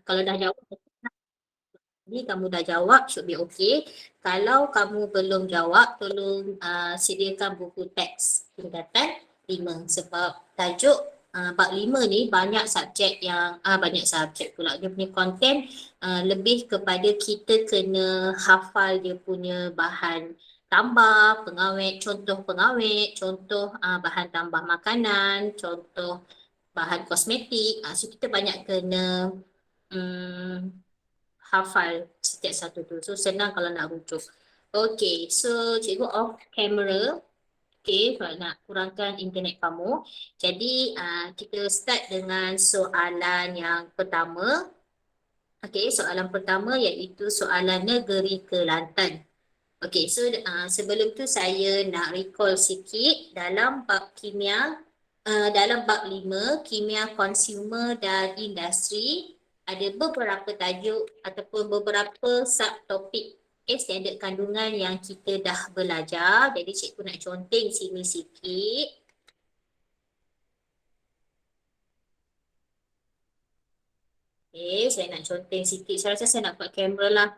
Kalau dah jawab, jadi kamu dah jawab, should be okay. Kalau kamu belum jawab, tolong sediakan buku teks tingkatan 5 sebab tajuk bab 5 ni banyak subjek yang, banyak subjek pula, dia punya konten lebih kepada kita kena hafal dia punya bahan tambah, pengawet, contoh pengawet, contoh bahan tambah makanan, contoh bahan kosmetik. So kita banyak kena hafal setiap satu tu. So senang kalau nak rujuk. Okay, so cikgu off camera. Okay, kalau nak kurangkan internet kamu. Jadi kita start dengan soalan yang pertama. Okay, soalan pertama iaitu soalan negeri Kelantan. Okay, so sebelum tu saya nak recall sikit dalam bab kimia, dalam bab 5, kimia konsumer dan industri, ada beberapa tajuk ataupun beberapa subtopik standard kandungan yang kita dah belajar. Jadi cikgu nak conteng sini sikit. Saya nak conteng sikit. Saya rasa saya nak buat kamera lah.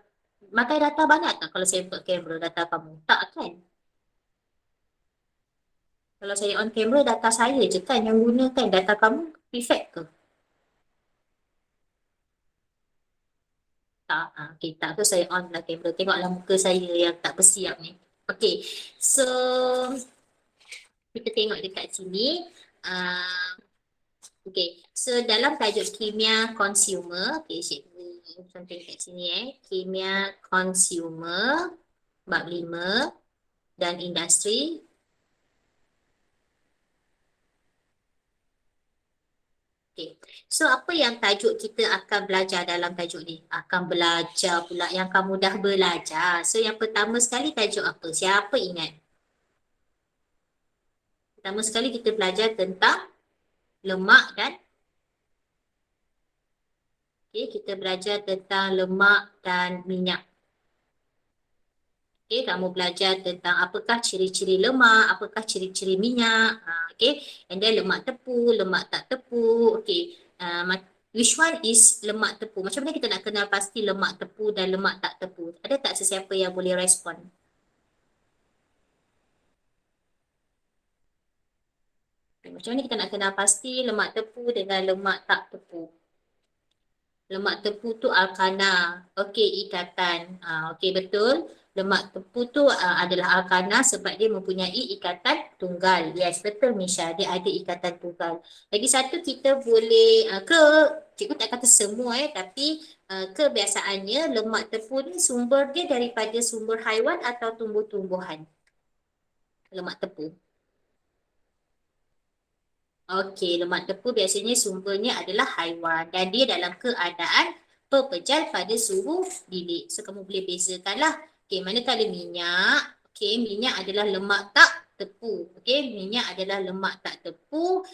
Makai data banyak tak kalau saya buat kamera data kamu? Tak kan? Kalau saya on camera, data saya je kan yang gunakan. Data kamu prefect ke? Tak. Okay, tak tu saya on lah kamera. Tengoklah muka saya yang tak bersiap ni. Okay, so kita tengok dekat sini. Okay, so dalam tajuk kimia consumer, okay, cikgu contoh kat sini kimia consumer, bab 5 dan industri. Okay. So apa yang tajuk kita akan belajar dalam tajuk ni? Akan belajar pula yang kamu dah belajar. So yang pertama sekali tajuk apa? Siapa ingat? Pertama sekali kita belajar tentang lemak dan kita belajar tentang lemak dan minyak. Kamu belajar tentang apakah ciri-ciri lemak, apakah ciri-ciri minyak. And then lemak tepu, lemak tak tepu. Which one is lemak tepu? Macam mana kita nak kenal pasti lemak tepu dan lemak tak tepu? Ada tak sesiapa yang boleh respon? Macam mana kita nak kenal pasti lemak tepu dengan lemak tak tepu? Lemak tepu tu alkana. Ikatan. Betul. Lemak tepu tu adalah alkana sebab dia mempunyai ikatan tunggal. Yes, betul Misha. Dia ada ikatan tunggal. Lagi satu kita boleh cikgu tak kata semua tapi kebiasaannya lemak tepu ni sumber dia daripada sumber haiwan atau tumbuh-tumbuhan. Lemak tepu. Lemak tepu biasanya sumbernya adalah haiwan dan dia dalam keadaan pepejal pada suhu bilik. So, kamu boleh bezakanlah. Manakala minyak, minyak adalah lemak tak tepu. Minyak adalah lemak tak tepu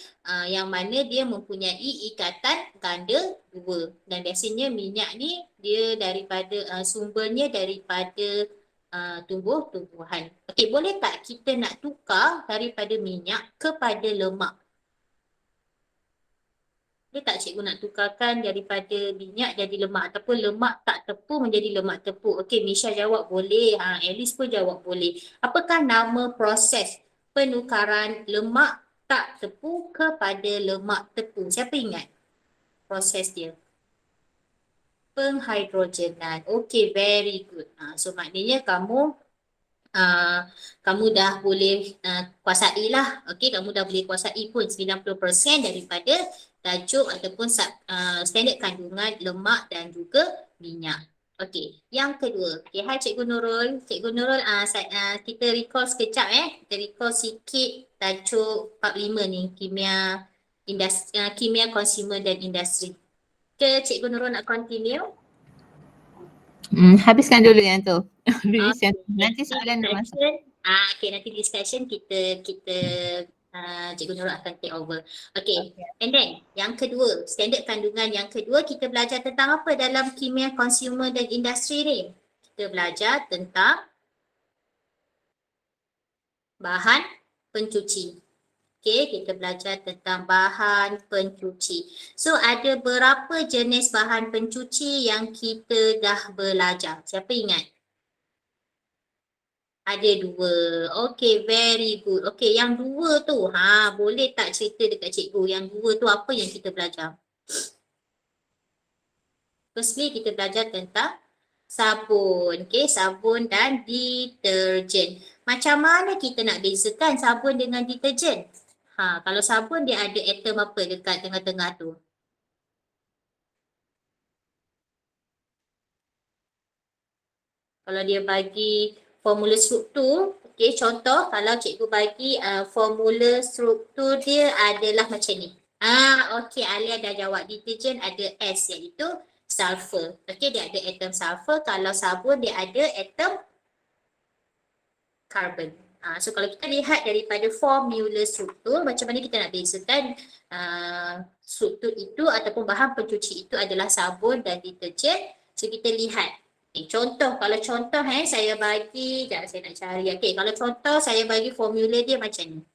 yang mana dia mempunyai ikatan ganda 2. Dan biasanya minyak ni dia daripada sumbernya daripada tumbuh-tumbuhan. Boleh tak kita nak tukar daripada minyak kepada lemak? Boleh tak cikgu nak tukarkan daripada minyak jadi lemak ataupun lemak tak tepu menjadi lemak tepu? Misha jawab boleh. Alice pun jawab boleh. Apakah nama proses penukaran lemak tak tepu kepada lemak tepu? Siapa ingat proses dia? Penghidrogenan. Very good. So maknanya kamu dah boleh kuasai lah. Kamu dah boleh kuasai pun 90% daripada tajuk ataupun standard kandungan lemak dan juga minyak. Yang kedua. Hai Cikgu Nurul. Cikgu Nurul, kita recall sekejap Kita recall sikit tajuk bab 5 ni, kimia consumer dan industri. Cikgu Nurul nak continue? Habiskan dulu yang tu. Nanti soalan dah masuk. Nanti discussion kita Cikgu Nurul akan take over. And then yang kedua, standard kandungan yang kedua, kita belajar tentang apa dalam kimia consumer dan industri ni? Kita belajar tentang bahan pencuci. Okay, kita belajar tentang bahan pencuci. So, ada berapa jenis bahan pencuci yang kita dah belajar? Siapa ingat? Ada dua. Okay, very good. Okay, yang dua tu, boleh tak cerita dekat cikgu? Yang dua tu apa yang kita belajar? Firstly, kita belajar tentang sabun. Okay, sabun dan deterjen. Macam mana kita nak bezakan sabun dengan deterjen? Kalau sabun dia ada atom apa dekat tengah-tengah tu? Kalau dia bagi formula struktur, okay, contoh kalau cikgu bagi formula struktur dia adalah macam ni. Okey, Alia dah jawab. Deterjen ada S iaitu sulfur. Okey, dia ada atom sulfur. Kalau sabun dia ada atom carbon. So kalau kita lihat daripada formula struktur, macam mana kita nak bezakan struktur itu ataupun bahan pencuci itu adalah sabun dan deterjen. So kita lihat. Contoh, kalau contoh saya bagi, sekejap saya nak cari. Okay, kalau contoh saya bagi formula dia macam ni.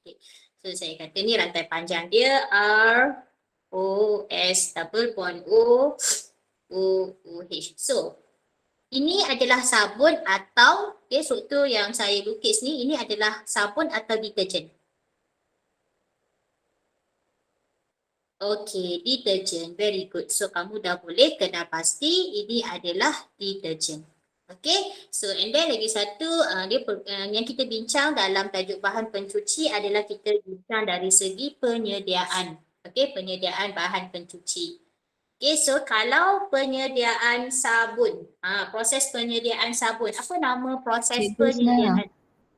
Okay. So saya kata ni rantai panjang dia R, O, S, double bond O, O, H. So, ini adalah sabun atau struktur yang saya lukis ni, ini adalah sabun atau deterjen. Okey, deterjen. Very good. So, kamu dah boleh kenal pasti ini adalah deterjen. Okay, so and then lagi satu yang kita bincang dalam tajuk bahan pencuci adalah kita bincang dari segi penyediaan. Okay, penyediaan bahan pencuci. Okay, so kalau penyediaan sabun, proses penyediaan sabun, apa nama proses Cikgu Husna, penyediaan?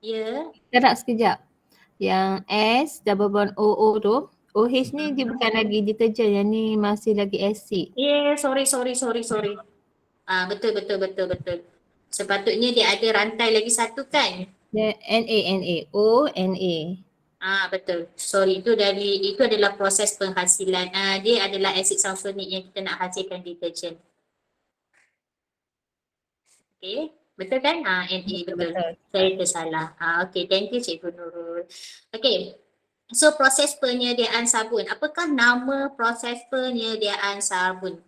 Ya. gerak sekejap. Yang S double bond OO tu, OH ni dia bukan lagi deterjen, yang ni masih lagi asid. Sorry. Betul. Sepatutnya dia ada rantai lagi satu kan? Dia Na, O, Na. Betul. Sorry, itu adalah proses penghasilan. Dia adalah asid sulfonik yang kita nak hasilkan deterjen. Okay, betul kan? Na, betul. Saya tersalah. Okay, thank you Cikgu Nurul. Okay, so proses penyediaan sabun. Apakah nama proses penyediaan sabun?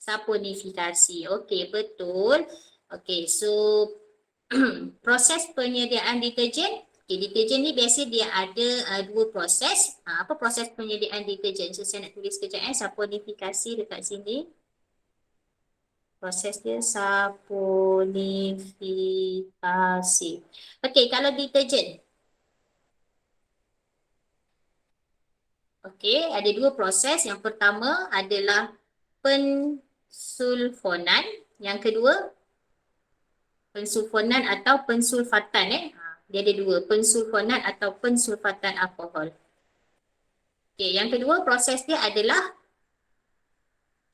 Saponifikasi. Okay, betul. Okay, so proses penyediaan deterjen. Okay, deterjen ni biasa dia ada dua proses. Apa proses penyediaan deterjen? So, saya nak tulis sekejap saponifikasi dekat sini. Proses dia saponifikasi. Okay, kalau deterjen. Okay, ada dua proses. Yang pertama adalah pensulfonan. Yang kedua, pensulfonan atau pensulfatan. Dia ada dua, pensulfonan atau pensulfatan alkohol. Okay, yang kedua proses dia adalah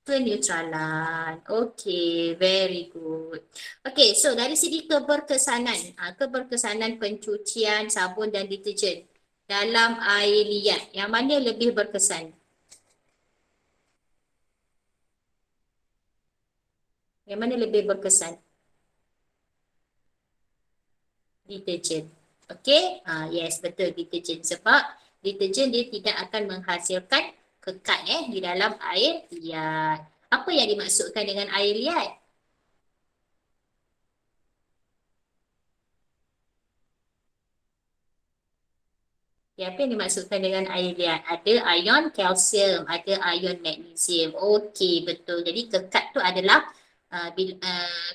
peneutralan. Okay, very good. Okay, so dari segi keberkesanan pencucian sabun dan deterjen dalam air liat, yang mana lebih berkesan? Yang mana lebih berkesan? Deterjen. Okay, yes, betul deterjen. Sebab deterjen dia tidak akan menghasilkan kekat di dalam air liat. Apa yang dimaksudkan dengan air liat? Ya, apa yang dimaksudkan dengan air liat? Ada ion kalsium, ada ion magnesium. Okey, betul. Jadi kekat tu adalah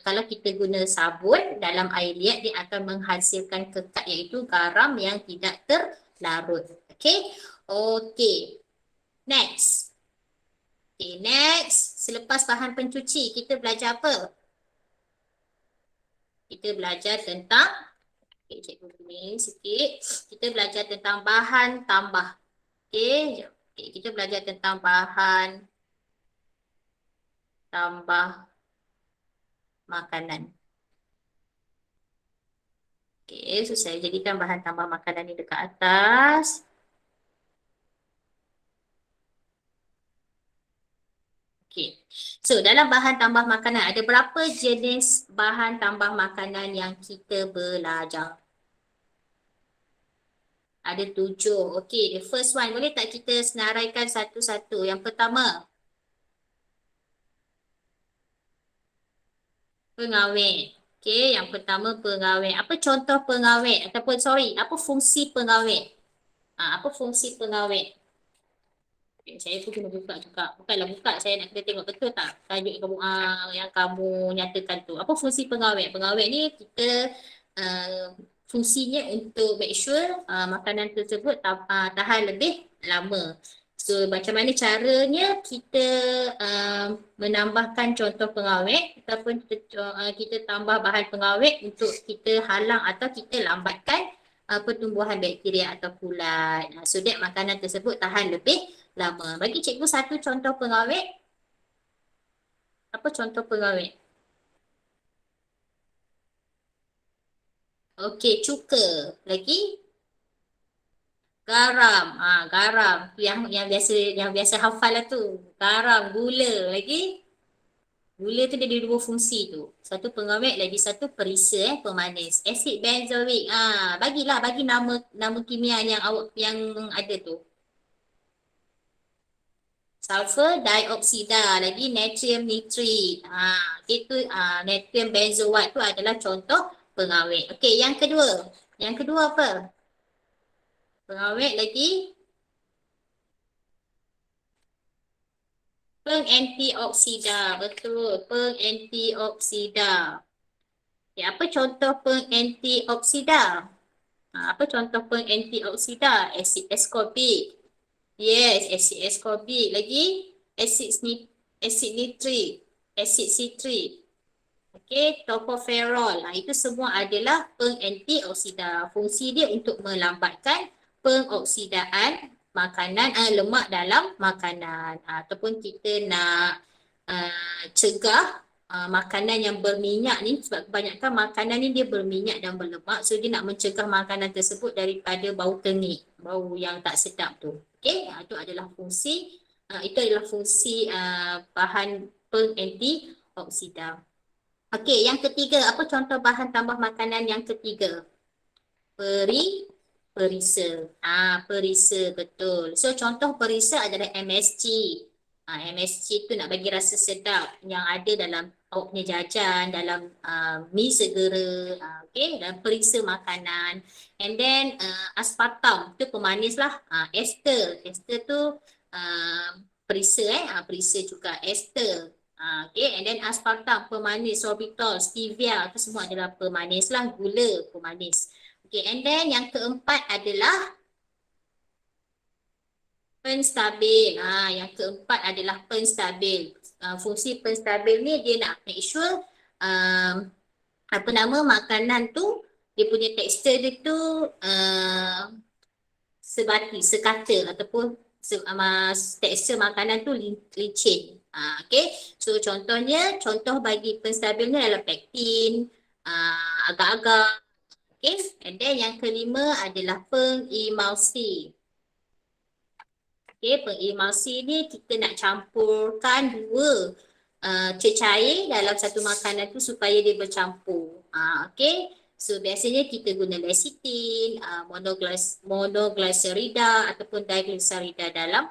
kalau kita guna sabun dalam air liat, dia akan menghasilkan kekat iaitu garam yang tidak terlarut. Okey. Okey. Next. Okay, next. Selepas bahan pencuci, kita belajar apa? Kita belajar tentang, cikgu tulis sikit. Kita belajar tentang bahan tambah. Okay, kita belajar tentang bahan tambah makanan. Okay, so saya jadikan bahan tambah makanan ni dekat atas. Okay, so dalam bahan tambah makanan, ada berapa jenis bahan tambah makanan yang kita belajar? Ada 7. Okey, the first one. Boleh tak kita senaraikan satu-satu? Yang pertama, pengawet. Okey, yang pertama pengawet. Apa contoh pengawet? Ataupun sorry, apa fungsi pengawet? Apa fungsi pengawet? Okay, saya pun kena buka juga. Bukanlah buka, saya nak kena tengok betul tak tajuk kamu yang kamu nyatakan tu. Apa fungsi pengawet? Pengawet ni kita fungsinya untuk make sure makanan tersebut tahan lebih lama. So macam mana caranya kita menambahkan contoh pengawet ataupun kita tambah bahan pengawet untuk kita halang atau kita lambatkan pertumbuhan bakteria atau kulat. So that makanan tersebut tahan lebih lama. Bagi cikgu satu contoh pengawet. Apa contoh pengawet? Okey, cuka. Lagi? Garam. Garam. Yang biasa hafal lah tu. Garam, gula. Lagi? Gula tu dia ada dua fungsi tu. Satu pengawet, lagi satu perisa pemanis. Asid benzoic. Bagi nama kimia yang awak yang ada tu. Sulfur dioksida, lagi natrium nitrit. Itu natrium benzoat tu adalah contoh pengawet. Okey, yang kedua. Yang kedua apa? Pengawet lagi pengantioksida. Betul, pengantioksida. Okay, apa contoh pengantioksida? Apa contoh pengantioksida? Asid ascorbic. Yes, asid ascorbic. Lagi asid nitrik, asid citrik. Okey, tocopherol. Itu semua adalah pengantioksida. Fungsi dia untuk melambatkan pengoksidaan makanan, lemak dalam makanan. Ataupun kita nak cegah makanan yang berminyak ni, sebab kebanyakan makanan ni dia berminyak dan berlemak. So dia nak mencegah makanan tersebut daripada bau tengik, bau yang tak sedap tu. Okey, itu adalah fungsi bahan pengantioksida. Okey, yang ketiga, apa contoh bahan tambah makanan yang ketiga? Perisa. Perisa, betul. So, contoh perisa adalah MSG. MSG tu nak bagi rasa sedap yang ada dalam awak punya jajan, dalam mi segera, okay, dan perisa makanan. And then aspartam, tu pemanis lah. Ester tu perisa juga. Ester. Okay, and then aspartam, pemanis, sorbitol, stevia, itu semua adalah pemanis lah, gula, pemanis. Okay, and then yang keempat adalah penstabil. Yang keempat adalah penstabil. Fungsi penstabil ni dia nak make sure makanan tu, dia punya tekstur dia tu sebati, sekata ataupun tekstur makanan tu licin. Okay, so contoh bagi penstabil ni adalah pektin, agar-agar. Okay, and then yang kelima adalah pengimulsi. Okay, pengimulsi ni kita nak campurkan dua cecair dalam satu makanan tu supaya dia bercampur. Okay, so biasanya kita guna lecithin, monoglycerida ataupun diglycerida dalam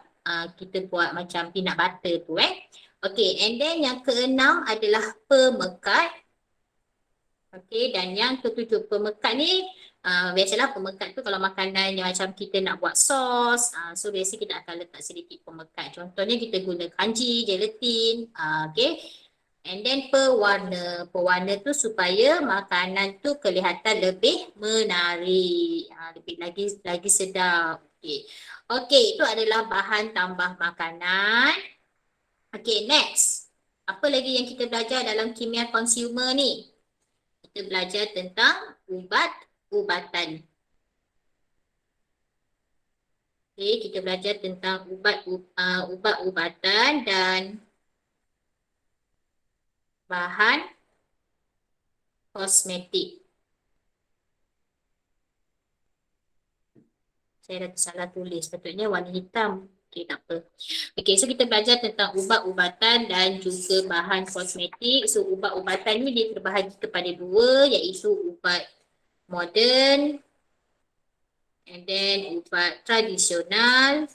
kita buat macam peanut butter tu Okay, and then yang keenam adalah pemekat. Okay, dan yang ketujuh, pemekat ni biasalah pemekat tu kalau makanan yang macam kita nak buat sos, so biasa kita akan letak sedikit pemekat. Contohnya kita guna kanji, gelatin, okay. And then pewarna tu supaya makanan tu kelihatan lebih menarik, lebih lagi sedap. Okay, itu adalah bahan tambah makanan. Okay, next. Apa lagi yang kita belajar dalam kimia konsumer ni? Kita belajar tentang ubat-ubatan. Okay, kita belajar tentang ubat-ubatan dan bahan kosmetik. Saya dah salah tulis, patutnya warna hitam. Okay, tak apa. Okay, so kita belajar tentang ubat-ubatan dan juga bahan kosmetik. So, ubat-ubatan ni dia terbahagi kepada dua, iaitu ubat moden And then ubat tradisional.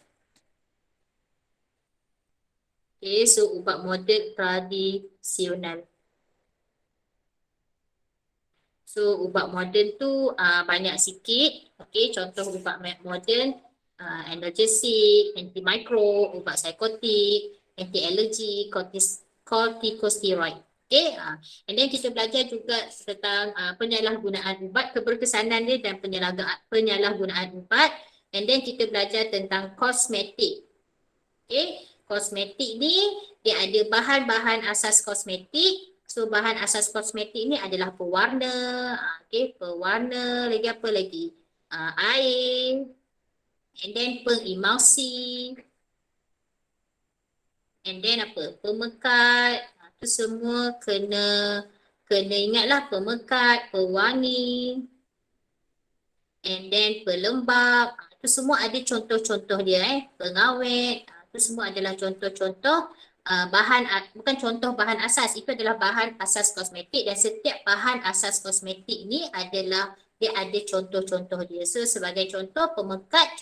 Okay, so ubat moden tradisional. So ubat moden tu banyak sikit. Okay, contoh ubat moden, analgesic, antimikro, ubat psikotik, anti-alergi, corticosteroid. Okay, and then kita belajar juga tentang penyalahgunaan ubat, keberkesanan dia dan penyalahgunaan ubat. And then kita belajar tentang kosmetik. Okay, kosmetik ni dia ada bahan-bahan asas kosmetik. So bahan asas kosmetik ni adalah pewarna, pewarna, lagi apa lagi? Air, and then pengimausi, and then apa? Pemekat. Itu semua kena ingatlah pemekat, pewangi, and then pelembab. Itu semua ada contoh-contoh dia pengawet. Itu semua adalah contoh-contoh bukan contoh bahan asas, itu adalah bahan asas kosmetik dan setiap bahan asas kosmetik ni adalah dia ada contoh-contoh dia. So sebagai contoh pemekat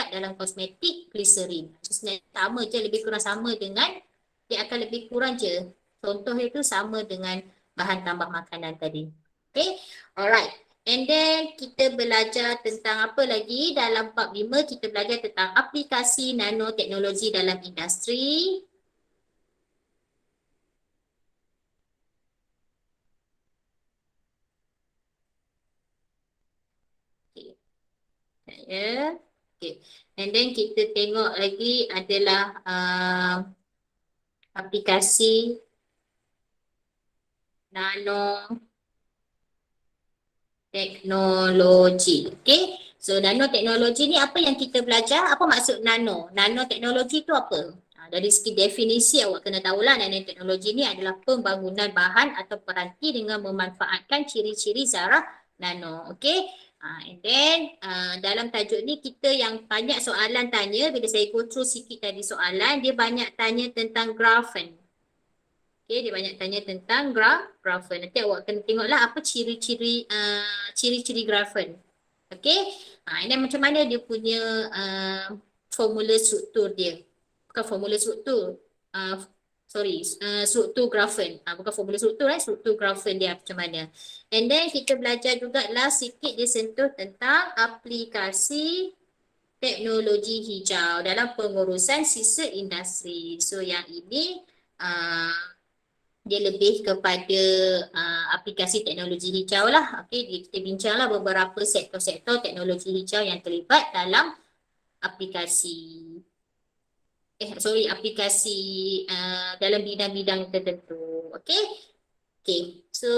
dalam kosmetik glycerin. So, sebenarnya sama je, lebih kurang sama dengan, dia akan lebih kurang je. Contoh itu sama dengan bahan tambah makanan tadi. Okay, alright. And then kita belajar tentang apa lagi dalam bab 5, kita belajar tentang aplikasi nanoteknologi dalam industri. Okay. Yeah. Okay. And then kita tengok lagi adalah aplikasi nanoteknologi. Okay. So nanoteknologi ni apa yang kita belajar? Apa maksud nano? Nanoteknologi tu apa? Dari segi definisi awak kena tahulah nanoteknologi ni adalah pembangunan bahan atau peranti dengan memanfaatkan ciri-ciri zarah nano. Okay. And then dalam tajuk ni kita yang banyak soalan tanya, bila saya go through sikit tadi soalan, dia banyak tanya tentang grafen. Okay, dia banyak tanya tentang grafen. Nanti awak kena tengoklah apa ciri-ciri grafen. Okay, ini macam mana dia punya formula struktur dia. Bukan formula struktur. Struktur grafen. Bukan formula struktur, struktur grafen dia macam mana. And then kita belajar juga lah sikit dia sentuh tentang aplikasi teknologi hijau dalam pengurusan sisa industri. So yang ini dia lebih kepada aplikasi teknologi hijau lah. Okay, kita bincanglah beberapa sektor-sektor teknologi hijau yang terlibat dalam aplikasi dalam bidang-bidang tertentu. Okay. Okay, so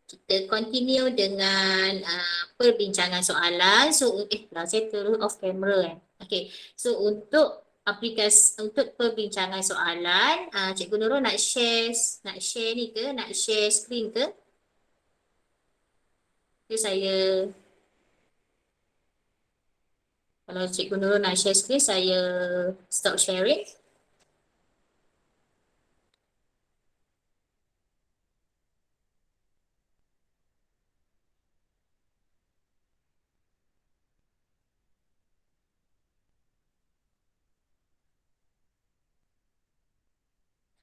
kita continue dengan perbincangan soalan. So, saya turun off camera Okay, so untuk perbincangan soalan, Cikgu Nurul nak share ni ke? Nak share screen ke? Okay, kalau Cikgu Nurul nak share screen, saya stop sharing.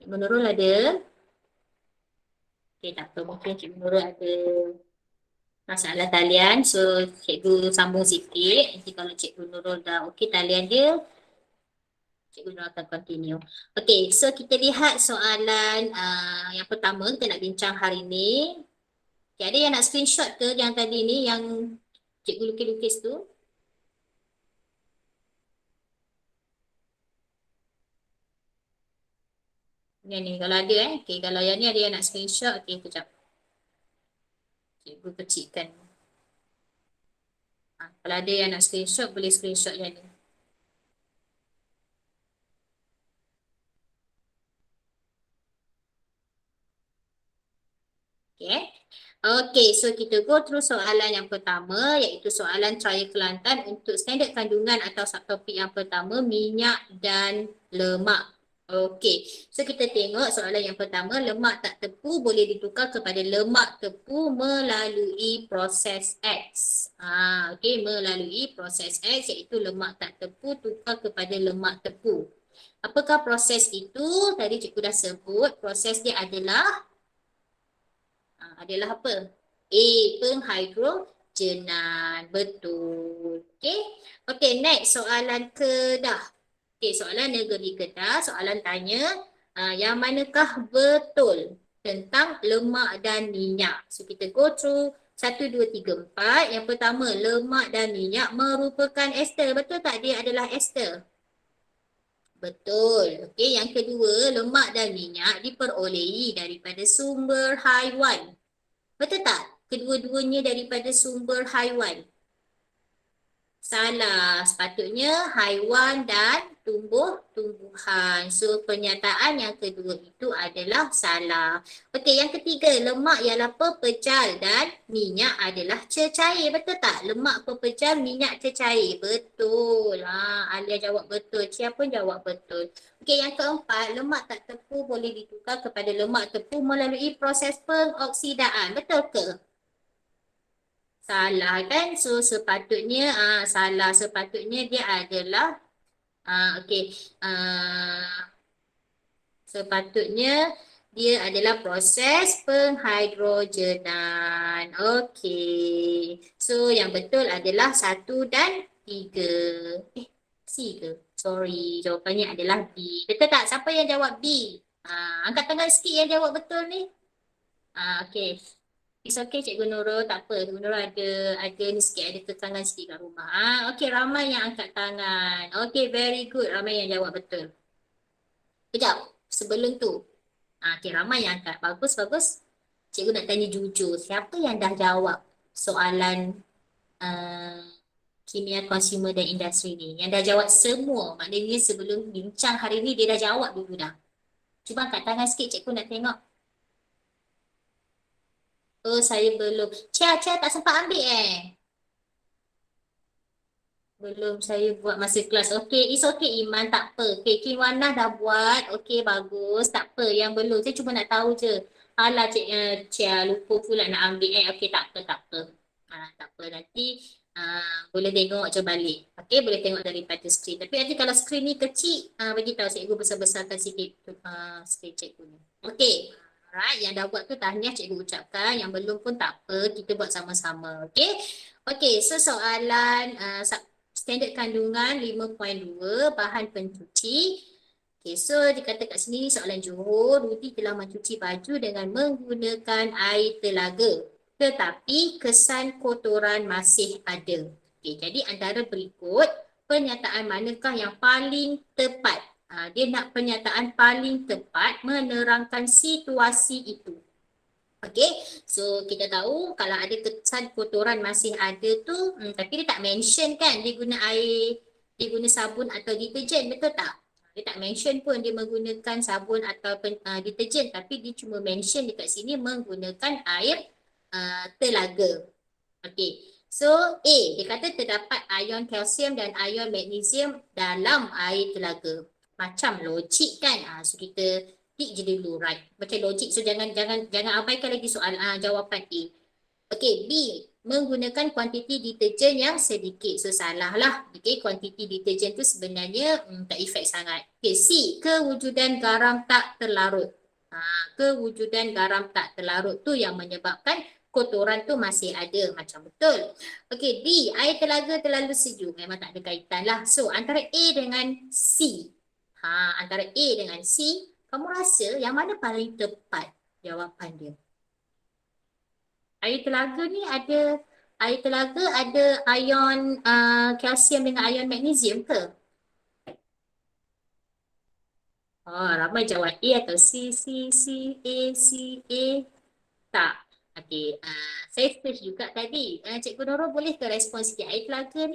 Cikgu Nurul ada? Okay, tak apa. Mungkin Cikgu Nurul ada masalah talian. So, Cikgu sambung sikit. Nanti kalau Cikgu Nurul dah okey talian dia, Cikgu Nurul akan continue. Okay, so kita lihat soalan yang pertama kita nak bincang hari ni. Okay, ada yang nak screenshot ke yang tadi ni, yang Cikgu lukis-lukis tu? Yang ni, kalau ada Okay, kalau yang ni ada yang nak screenshot, okay, kejap. Cikgu kecilkan. Kalau ada yang nak screenshot, boleh screenshot yang ni. Okay. Okay, so kita go through soalan yang pertama, iaitu soalan trial Kelantan untuk standard kandungan atau subtopik yang pertama, minyak dan lemak. Okey, so kita tengok soalan yang pertama, lemak tak tepu boleh ditukar kepada lemak tepu melalui proses X. Okey, melalui proses X iaitu lemak tak tepu tukar kepada lemak tepu. Apakah proses itu? Tadi cikgu dah sebut, proses dia adalah apa? A, penghidrogenan. Betul. Okey. Okey, next soalan Kedah. Okey, soalan negeri Kedah, soalan tanya, yang manakah betul tentang lemak dan minyak? So, kita go through 1, 2, 3, 4. Yang pertama, lemak dan minyak merupakan ester. Betul tak dia adalah ester? Betul. Okey, yang kedua, lemak dan minyak diperolehi daripada sumber haiwan. Betul tak? Kedua-duanya daripada sumber haiwan. Salah. Sepatutnya haiwan dan tumbuh-tumbuhan. So, pernyataan yang kedua itu adalah salah. Okey, yang ketiga, lemak ialah pepejal dan minyak adalah cecair. Betul tak? Lemak pepejal, minyak cecair. Betul. Alia jawab betul. Cia pun jawab betul. Okey, yang keempat, lemak tak tepu boleh ditukar kepada lemak tepu melalui proses pengoksidaan. Betul ke? Salah kan? So sepatutnya salah, sepatutnya dia adalah okey, sepatutnya dia adalah proses penghidrogenan. Okey. So yang betul adalah 1 dan 3. C ke? Sorry, jawapannya adalah B. Betul tak? Siapa yang jawab B? Angkat tangan sikit yang jawab betul ni. Okey. It's okay Cikgu Nurul, tak apa. Cikgu Nurul ada ni sikit, ada kekangan sikit kat rumah. Okey, ramai yang angkat tangan. Okey, very good. Ramai yang jawab betul. Kejap, sebelum tu. Okey, ramai yang angkat. Bagus, bagus. Cikgu nak tanya jujur. Siapa yang dah jawab soalan uh, kimia consumer dan industri ni? Yang dah jawab semua. Maknanya sebelum bincang hari ni, dia dah jawab dulu dah. Cuba angkat tangan sikit, cikgu nak tengok. Oh, saya belum. Cia tak sempat ambil Belum saya buat masa kelas. Okey, it's okay Iman, tak apa. Okey, Kiwana dah buat. Okey, bagus. Tak apa, yang belum. Saya cuma nak tahu je. Alah, Cia lupa pula nak ambil Okey, tak apa, tak apa. Tak apa, nanti boleh tengok je balik. Okey, boleh tengok daripada skrin. Tapi nanti kalau skrin ni kecil, bagi tahu cikgu besar-besarkan sikit skrin cikgu ni. Okey. Alright, yang dah buat tu tahniah cikgu ucapkan. Yang belum pun tak apa, kita buat sama-sama. Okey. Okey, so soalan standard kandungan 5.2 bahan pencuci. Okey, so dikata kat sini soalan Johor, Rudy telah mencuci baju dengan menggunakan air telaga. Tetapi kesan kotoran masih ada. Okey, jadi antara berikut pernyataan manakah yang paling tepat? Dia nak pernyataan paling tepat menerangkan situasi itu. Okay, so kita tahu kalau ada kesan kotoran masih ada tu, tapi dia tak mention kan dia guna air, dia guna sabun atau deterjen, betul tak? Dia tak mention pun dia menggunakan sabun atau deterjen, tapi dia cuma mention dekat sini menggunakan air telaga. Okay, so A, dia kata terdapat ion kalsium dan ion magnesium dalam air telaga. Macam logik kan? So kita tik je dulu, right? Macam logik, so jangan abaikan lagi soal jawapan A. Okay, B, menggunakan kuantiti deterjen yang sedikit. So salah lah. Okay, kuantiti deterjen tu sebenarnya tak efek sangat. Okay, C, kewujudan garam tak terlarut. Kewujudan garam tak terlarut tu yang menyebabkan kotoran tu masih ada, macam betul. Okey, D, air telaga terlalu sejuk. Memang tak ada kaitan lah. So, antara A dengan C. Antara A dengan C, kamu rasa yang mana paling tepat jawapan dia? Air telaga ni ada, air telaga ada ion kalsium dengan ion magnesium ke? Ramai jawab A atau C, A. Tak. Okey, saya search juga tadi. Cikgu Nurul boleh ke respon sikit? Air telaga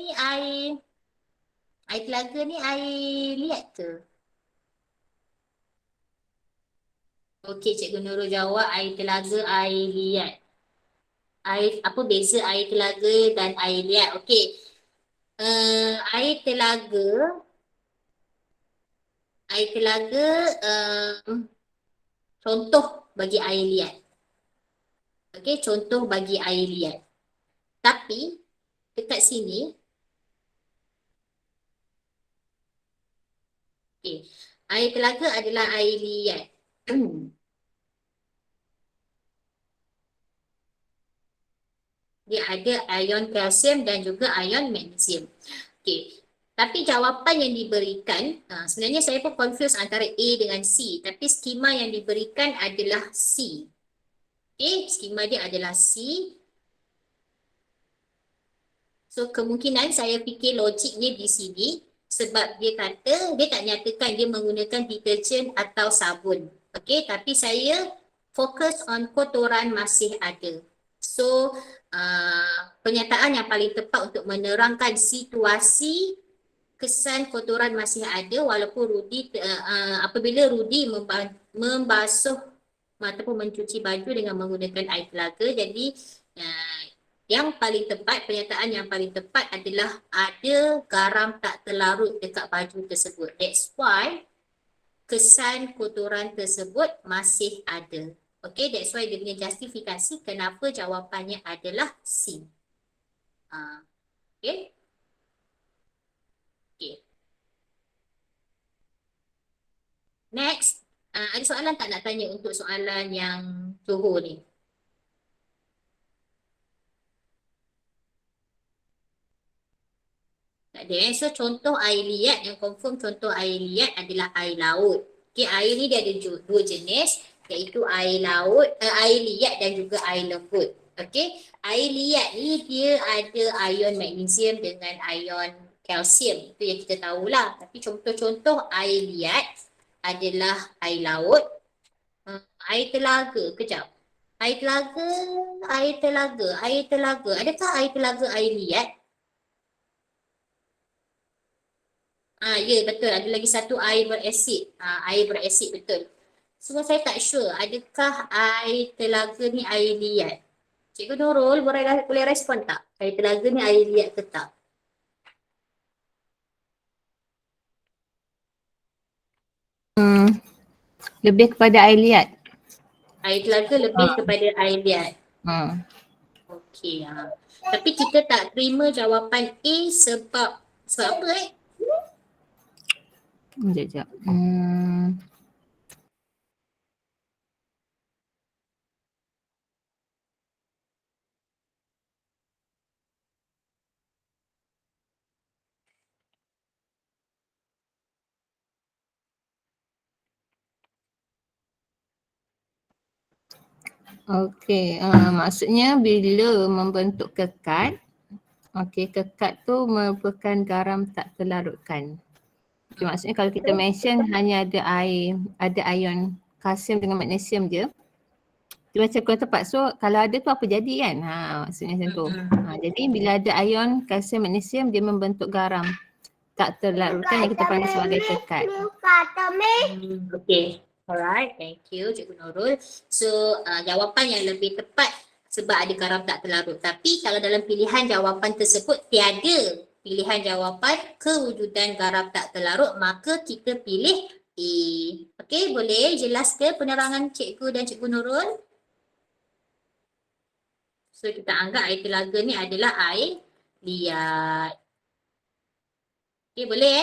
ni air liat ke? Okey, Cikgu Nurul jawab air telaga air liat. Apa beza air telaga dan air liat? Okey. Air telaga Air telaga contoh bagi air liat. Okey, contoh bagi air liat. Tapi dekat sini, okey, air telaga adalah air liat. Dia ada ion kalsium dan juga ion magnesium. Okey. Tapi jawapan yang diberikan, sebenarnya saya pun confuse antara A dengan C. Tapi skema yang diberikan adalah C. Okey, skema dia adalah C. So kemungkinan saya fikir logiknya di sini sebab dia kata dia tak nyatakan dia menggunakan deterjen atau sabun. Okey, tapi saya fokus on kotoran masih ada. So pernyataan yang paling tepat untuk menerangkan situasi kesan kotoran masih ada walaupun Rudi apabila Rudi membasuh ataupun mencuci baju dengan menggunakan air telaga, jadi yang paling tepat, pernyataan yang paling tepat adalah ada garam tak terlarut dekat baju tersebut. That's why kesan kotoran tersebut masih ada. Okay, that's why dia punya justifikasi kenapa jawapannya adalah C. Okay. Okay. Next, ada soalan tak nak tanya untuk soalan yang Johor ni? Tak ada. So contoh air liat yang confirm contoh air liat adalah air laut. Okay, air ni dia ada dua jenis, iaitu air laut, air liat dan juga air lembut. Okay, air liat ni dia ada ion magnesium dengan ion kalsium. Itu yang kita tahulah. Tapi contoh-contoh air liat adalah air laut, air telaga. Kejap. Air telaga, air telaga, air telaga. Adakah air telaga air liat? Ya betul, ada lagi satu air berasid. Air berasid betul. Cuma saya tak sure adakah air telaga ni air liat. Cikgu Nurul boleh respon tak? Air telaga ni air liat ke tak? Lebih kepada air liat. Air telaga lebih kepada air liat. Okey. Tapi kita tak terima jawapan A sebab apa Sekejap. Okey, maksudnya bila membentuk kekat, kekat tu merupakan garam tak terlarutkan. Okay, maksudnya kalau kita mention hanya ada air, ada ion kalsium dengan magnesium je, dia macam kurang tepat. So kalau ada tu apa jadi kan? Maksudnya macam tu. Jadi bila ada ion kalsium magnesium dia membentuk garam tak terlarutkan yang kita panggil sebagai kekat. Okey. Alright, thank you Cikgu Nurul. So jawapan yang lebih tepat sebab ada garam tak terlarut. Tapi kalau dalam pilihan jawapan tersebut tiada pilihan jawapan kewujudan garam tak terlarut, maka kita pilih A. Okey, boleh jelas ke penerangan Cikgu dan Cikgu Nurul? So kita anggap air telaga ni adalah air liat. Okey, boleh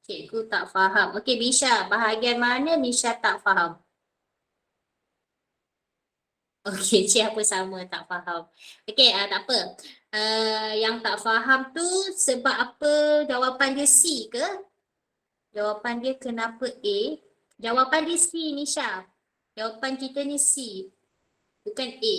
Cikgu tak faham. Okey, Misha. Bahagian mana Misha tak faham? Okey, Cik apa sama tak faham. Okey, tak apa. Yang tak faham tu sebab apa jawapan dia C ke? Jawapan dia kenapa A? Jawapan dia C, Misha. Jawapan kita ni C. Bukan A.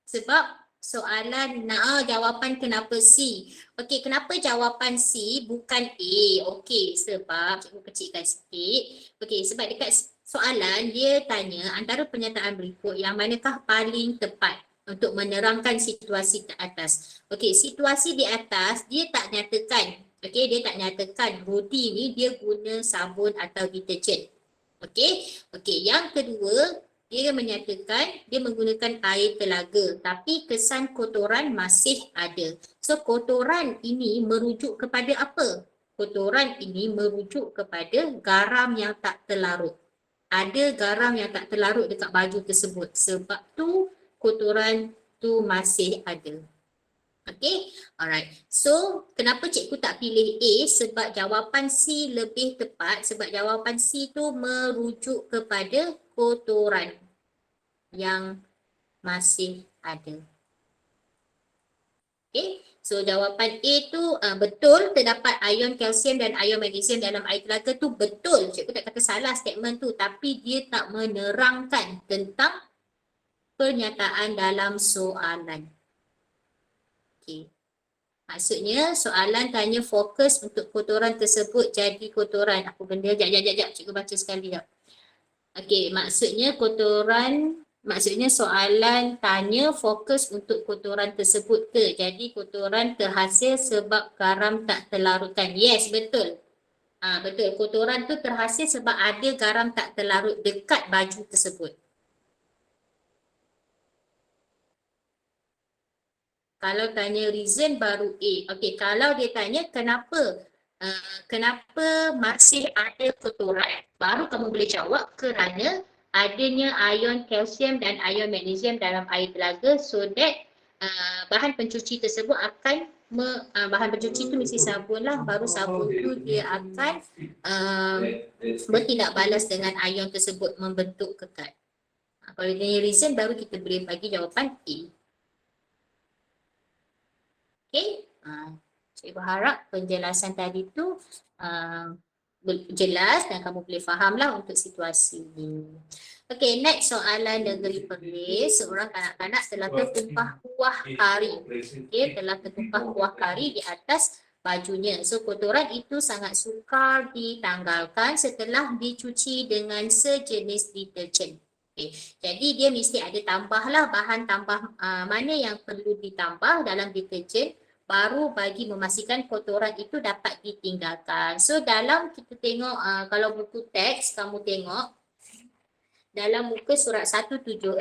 Sebab soalan jawapan kenapa C. Okey, kenapa jawapan C bukan A? Okey, sebab cikgu kecilkan sikit. Okey, sebab dekat soalan dia tanya antara pernyataan berikut yang manakah paling tepat untuk menerangkan situasi ke atas. Okey, situasi di atas dia tak nyatakan. Okey, dia tak nyatakan Rudi ni dia guna sabun atau deterjen. Okey. Okey, yang kedua dia menyatakan dia menggunakan air telaga tapi kesan kotoran masih ada. So kotoran ini merujuk kepada apa? Kotoran ini merujuk kepada garam yang tak terlarut. Ada garam yang tak terlarut dekat baju tersebut. Sebab tu kotoran tu masih ada. Okay, alright. So, kenapa cikgu tak pilih A? Sebab jawapan C lebih tepat. Sebab jawapan C tu merujuk kepada kotoran yang masih ada. Okay, so jawapan A tu betul, terdapat ion kalsium dan ion magnesium dalam air telaga tu betul. Cikgu tak kata salah statement tu, tapi dia tak menerangkan tentang pernyataan dalam soalan. Okay. Maksudnya soalan tanya fokus untuk kotoran tersebut jadi kotoran. Apa benda? Jap. Cikgu baca sekali jap. Okey, maksudnya soalan tanya fokus untuk kotoran tersebut ke. Jadi kotoran terhasil sebab garam tak terlarutkan. Yes, betul. Betul. Kotoran tu terhasil sebab ada garam tak terlarut dekat baju tersebut. Kalau tanya reason baru A. Okey, kalau dia tanya kenapa masih ada kotoran, baru kamu boleh jawab kerana adanya ion kalsium dan ion magnesium dalam air telaga, so that bahan pencuci tersebut akan bahan pencuci tu mesti sabun lah, baru sabun tu dia akan bertindak balas dengan ion tersebut membentuk kekat. Kalau dia tanya reason, baru kita boleh bagi jawapan A. Okay, saya berharap penjelasan tadi tu jelas dan kamu boleh fahamlah untuk situasi ini. Okay, next soalan negeri Perlis. Seorang kanak-kanak telah tertumpah kuah kari. Okay, telah tertumpah kuah kari di atas bajunya. So, kotoran itu sangat sukar ditanggalkan setelah dicuci dengan sejenis deterjen. Okay. Jadi dia mesti ada tambahlah bahan tambah mana yang perlu ditambah dalam deterjen baru bagi memastikan kotoran itu dapat ditinggalkan. So dalam kita tengok kalau buku teks kamu tengok dalam muka surat 176,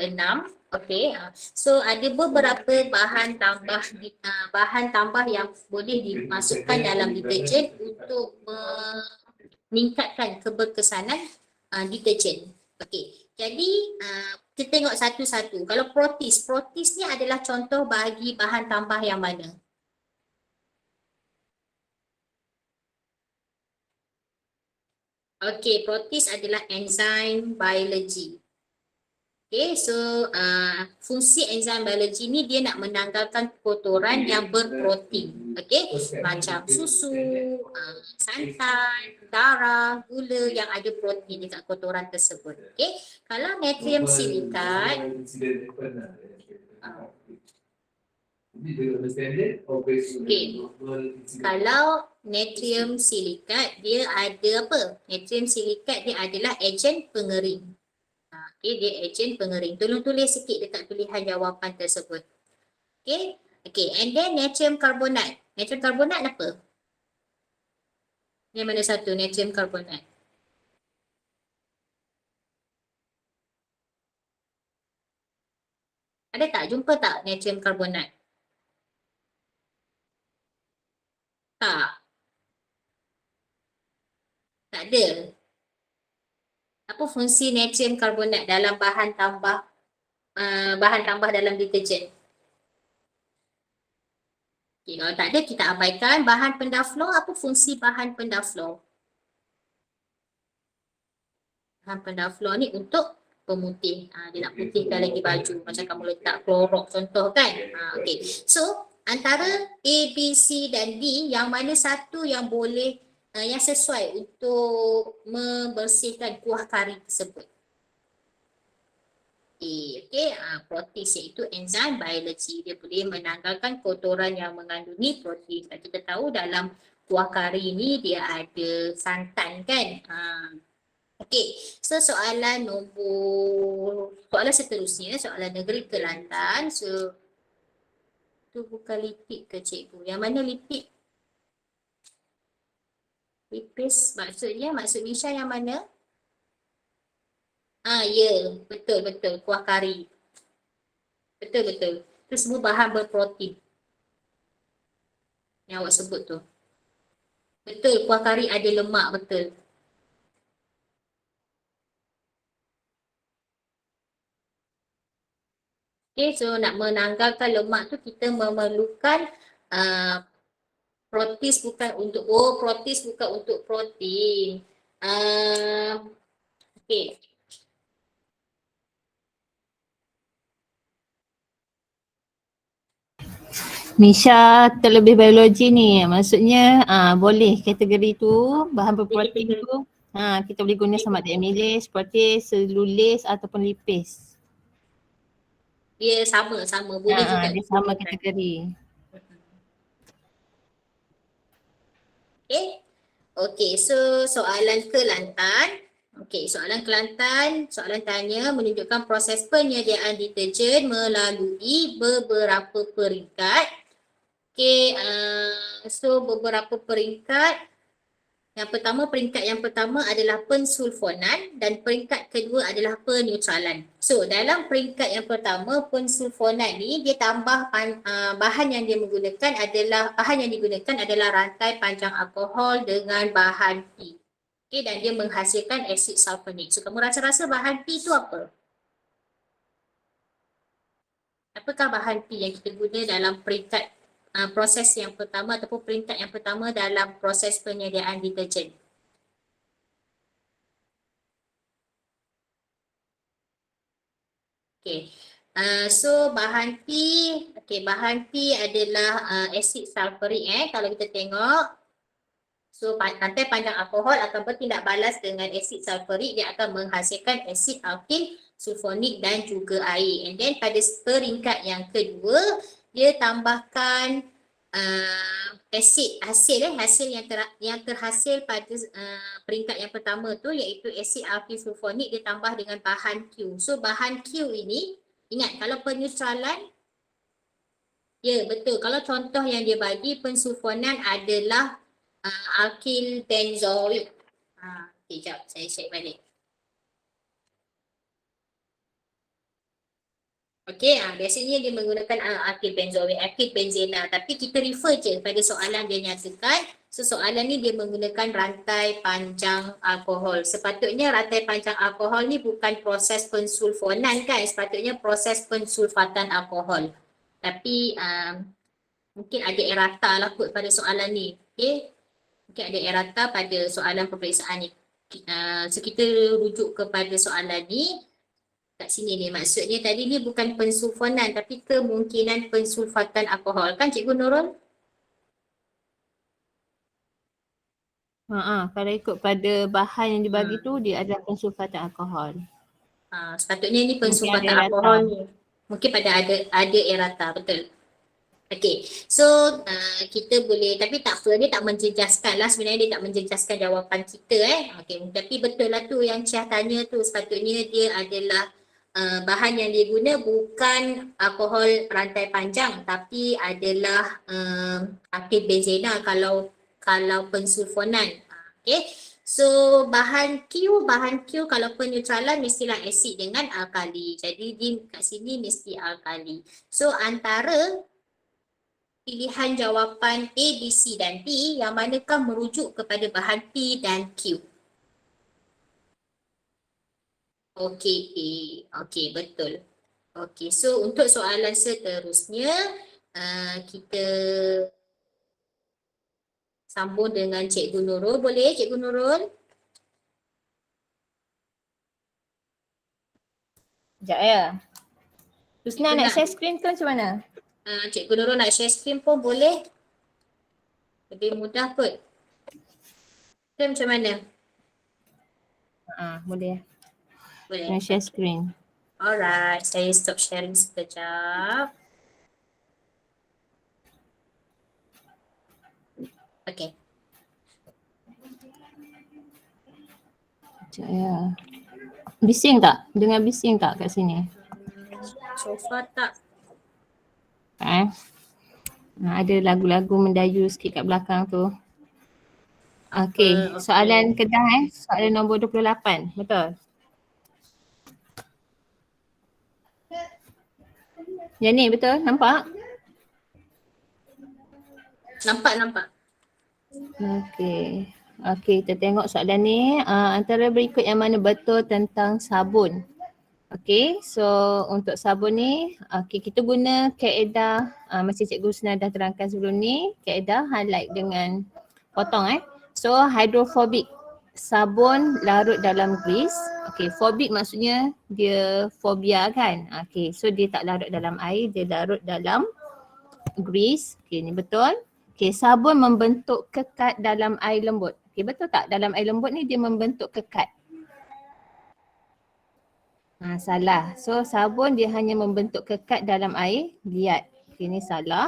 okey. So ada beberapa bahan tambah yang boleh dimasukkan dalam deterjen untuk meningkatkan keberkesanan deterjen. Okey. Jadi kita tengok satu-satu. Kalau protis ni adalah contoh bagi bahan tambah yang mana? Okey, protis adalah enzim biologi. Okey, so fungsi enzim biologi ni dia nak menanggalkan kotoran yang berprotein. Okey, macam susu, santan, darah, gula yang ada protein dekat kotoran tersebut. Okey, kalau natrium silikat kalau natrium silikat dia ada apa? Natrium silikat dia adalah ejen pengering. Okay, dia ejen pengering. Tolong tulis sikit dekat pilihan jawapan tersebut. Okay, and then natrium karbonat. Natrium karbonat apa? Yang mana satu natrium karbonat? Ada tak? Jumpa tak natrium karbonat? Tak. Tak ada. Apa fungsi natrium karbonat dalam bahan tambah dalam deterjen? Okay, kalau tak ada kita abaikan. Bahan pendaflor, apa fungsi bahan pendaflor? Bahan pendaflor ni untuk pemutih. Dia nak putihkan lagi baju. Macam kamu letak Clorox contoh kan. Okay. So antara A, B, C dan D, yang mana satu yang boleh yang sesuai untuk membersihkan kuah kari tersebut? Okay, protis iaitu enzim biologi. Dia boleh menanggalkan kotoran yang mengandungi protein. Kita tahu dalam kuah kari ni dia ada santan kan. Okey, so soalan seterusnya, soalan negeri Kelantan. So tu bukan lipid ke cikgu? Yang mana lipid? Lipis maksud Nisha yang mana? Ya, betul. Kuah kari. Betul. Itu semua bahan berprotein. yang awak sebut tu. Betul, kuah kari ada lemak, betul. Okay, so nak menanggalkan lemak tu kita memerlukan uh, protein bukan untuk protein. Okay. Misha terlebih biologi ni, maksudnya boleh kategori tu, bahan berprotein Kategori. tu kita boleh guna sama ada amylase, protease, selulase ataupun lipase. Dia sama, boleh juga Dia sama digunakan. kategori. Okay. Okay, so soalan Kelantan. Okay, soalan Kelantan, soalan tanya menunjukkan proses penyediaan deterjen melalui beberapa peringkat. Okay, so beberapa peringkat. Peringkat yang pertama adalah pensulfonan dan peringkat kedua adalah peneutralan. So, dalam peringkat yang pertama, pensulfonan ni dia tambah bahan yang digunakan adalah rantai panjang alkohol dengan bahan P. Okay, dan dia menghasilkan asid sulfonik. So, kamu rasa-rasa bahan P tu apa? Apakah bahan P yang kita guna dalam peringkat proses yang pertama ataupun peringkat yang pertama dalam proses penyediaan deterjen? Okay. So bahan P, bahan P adalah asid sulfurik kalau kita tengok. So rantai panjang alkohol akan bertindak balas dengan asid sulfurik, dia akan menghasilkan asid alkil, sulfonik dan juga air. And then pada peringkat yang kedua, dia tambahkan hasil yang terhasil pada peringkat yang pertama tu, iaitu asid alkil sulfonik, dia tambah dengan bahan Q. So bahan Q ini, ingat kalau peneutralan, ya betul, kalau contoh yang dia bagi pensulfonan adalah alkil benzoic. Okay, sekejap saya check balik. Okey, biasanya dia menggunakan alkil benzoic, alkil benzena, tapi kita refer je pada soalan dia nyatakan. So soalan ni dia menggunakan rantai panjang alkohol. Sepatutnya rantai panjang alkohol ni bukan proses pensulfonan kan, sepatutnya proses pensulfatan alkohol. Tapi mungkin ada errata lah kot pada soalan ni. Okey, mungkin ada errata pada soalan peperiksaan ni. So kita rujuk kepada soalan ni. Kat sini ni maksudnya tadi ni bukan pensulfonan tapi kemungkinan pensulfatan alkohol kan Cikgu Nurul? Kalau ikut pada bahan yang dibagi tu dia adalah pensulfatan alkohol. Sepatutnya ni Mungkin pensulfatan ada alkohol errata. ni. Mungkin ada errata, betul. Okey, so kita boleh, tapi tak apa, dia tak menjejaskan lah, sebenarnya dia tak menjejaskan jawapan kita Okey, tapi betul lah tu yang Syah tanya tu, sepatutnya dia adalah bahan yang dia guna bukan alkohol rantai panjang tapi adalah alkil benzena kalau pensulfonan. Okey. So bahan Q kalau peneutralan mestilah asid dengan alkali. Jadi di kat sini mesti alkali. So antara pilihan jawapan A, B, C dan D, yang manakah merujuk kepada bahan P dan Q? Okey, A. Okey, betul. Okey, so untuk soalan seterusnya, kita sambung dengan Cikgu Nurul. Boleh Cikgu Nurul? Sekejap ya. Husna nak share screen tu macam mana? Cikgu Nurul nak share screen pun boleh. Lebih mudah kot. Itu macam mana? Boleh. Boleh. Nak share screen. Alright, saya stop sharing sekejap. Okay. Sekejap ya. Bising tak? Dengar bising tak kat sini? So far tak. Ada lagu-lagu mendayu sikit kat belakang tu. Okey, soalan Kedah soalan nombor 28, betul? Yang ni betul? Nampak? Nampak. Okey. Okey, kita tengok soalan ni. Antara berikut yang mana betul tentang sabun? Okey, so untuk sabun ni, kita guna kaedah macam Cikgu Husna dah terangkan sebelum ni, kaedah highlight dengan potong So hydrophobic, sabun larut dalam grease. Okey, phobic maksudnya dia fobia kan. Okey, so dia tak larut dalam air, dia larut dalam grease. Okey, ni betul. Okey, sabun membentuk kekat dalam air lembut. Okey, betul tak? Dalam air lembut ni dia membentuk kekat. Salah. So sabun dia hanya membentuk kekat dalam air liat. Okey, ni salah.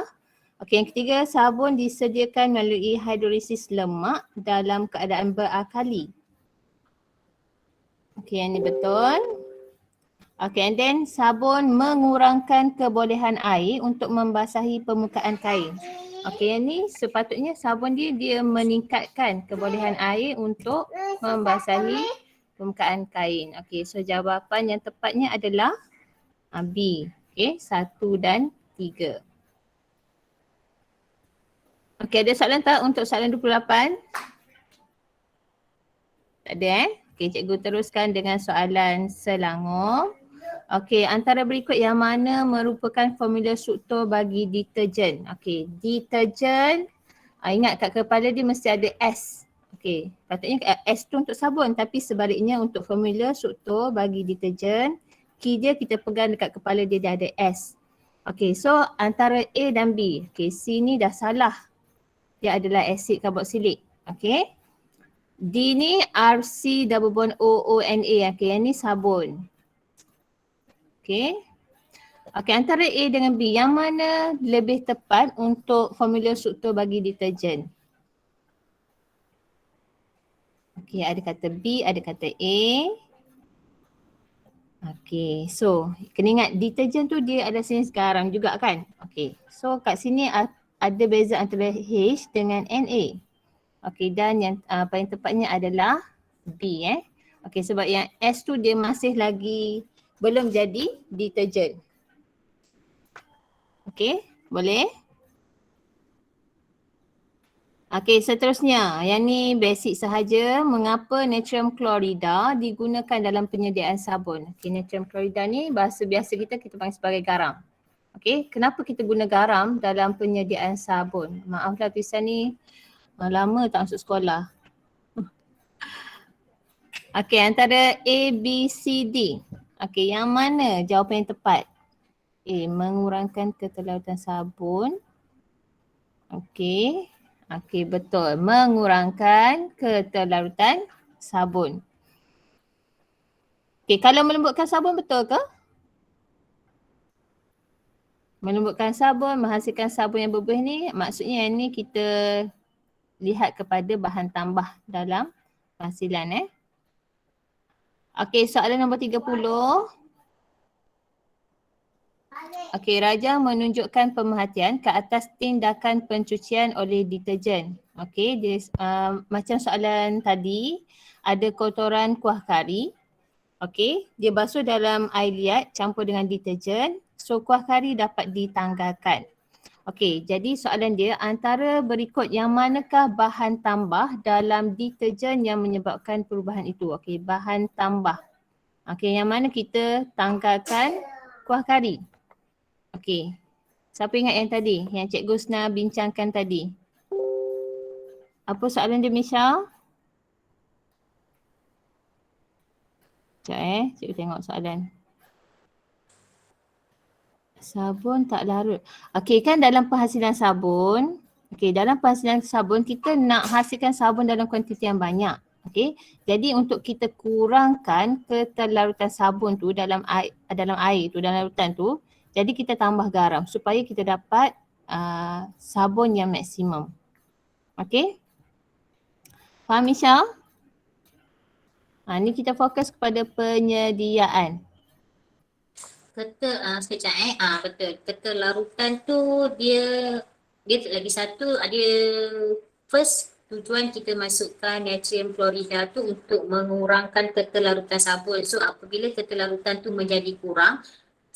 Okey, yang ketiga, sabun disediakan melalui hidrolisis lemak dalam keadaan berakali. Okey, yang ni betul. Okey, and then sabun mengurangkan kebolehan air untuk membasahi permukaan kain. Okey, yang ni sepatutnya sabun dia meningkatkan kebolehan air untuk membasahi permukaan kain. Okey, so jawapan yang tepatnya adalah B. Okey, 1 dan 3. Okey, ada soalan tak untuk soalan 28? Tak ada Okey, cikgu teruskan dengan soalan Selangor. Okey, antara berikut yang mana merupakan formula struktur bagi deterjen? Okey, deterjen, ingat kat kepala dia mesti ada S. Okey, patutnya S tu untuk sabun tapi sebaliknya untuk formula struktur bagi deterjen, key dia kita pegang dekat kepala dia ada S. Okey, so antara A dan B. Okey, C ni dah salah. Dia adalah asid karboksilik. Okey. D ni RC double bond OONA. Okey, yang ni sabun. Okey. Okey, antara A dengan B, yang mana lebih tepat untuk formula struktur bagi deterjen? Okey, ada kata B, ada kata A. Okey, so kena ingat deterjen tu dia ada jenis garam juga kan? Okey, so kat sini ada beza antara H dengan Na. Okey, dan yang paling tepatnya adalah B Okey, sebab yang S tu dia masih lagi belum jadi deterjen. Okey, boleh? Okey, seterusnya. Yang ni basic sahaja. Mengapa natrium klorida digunakan dalam penyediaan sabun? Okey, natrium klorida ni bahasa biasa kita panggil sebagai garam. Okey, kenapa kita guna garam dalam penyediaan sabun? Maaflah tulisan ni lama tak masuk sekolah. Okey, antara A, B, C, D. Okey, yang mana jawapan yang tepat? A, mengurangkan keterlautan sabun. Okey. Okey, betul. Mengurangkan keterlarutan sabun. Okey, kalau melembutkan sabun betul ke? Melembutkan sabun, menghasilkan sabun yang berbuih ni, maksudnya yang ni kita lihat kepada bahan tambah dalam hasilan Okey, soalan nombor 30. Okey, Raja menunjukkan pemerhatian ke atas tindakan pencucian oleh deterjen. Okey, dia macam soalan tadi, ada kotoran kuah kari. Okey, dia basuh dalam air liat campur dengan deterjen. So kuah kari dapat ditanggalkan. Okey, jadi soalan dia antara berikut yang manakah bahan tambah dalam deterjen yang menyebabkan perubahan itu? Okey, bahan tambah. Okey, yang mana kita tanggalkan kuah kari? Okey, siapa ingat yang tadi? Yang Cikgu Husna bincangkan tadi. Apa soalan dia, Misha? Sekejap cikgu tengok soalan. Sabun tak larut. Okey, kan dalam penghasilan sabun, dalam penghasilan sabun kita nak hasilkan sabun dalam kuantiti yang banyak. Okey, jadi untuk kita kurangkan keterlarutan sabun tu dalam air tu, dalam larutan tu, jadi kita tambah garam supaya kita dapat sabun yang maksimum. Okey? Faham, Misha? Ni kita fokus kepada penyediaan. Sekejap betul. Keterlarutan tu dia lagi satu ada first tujuan kita masukkan natrium klorida tu untuk mengurangkan keterlarutan sabun. So apabila keterlarutan tu menjadi kurang,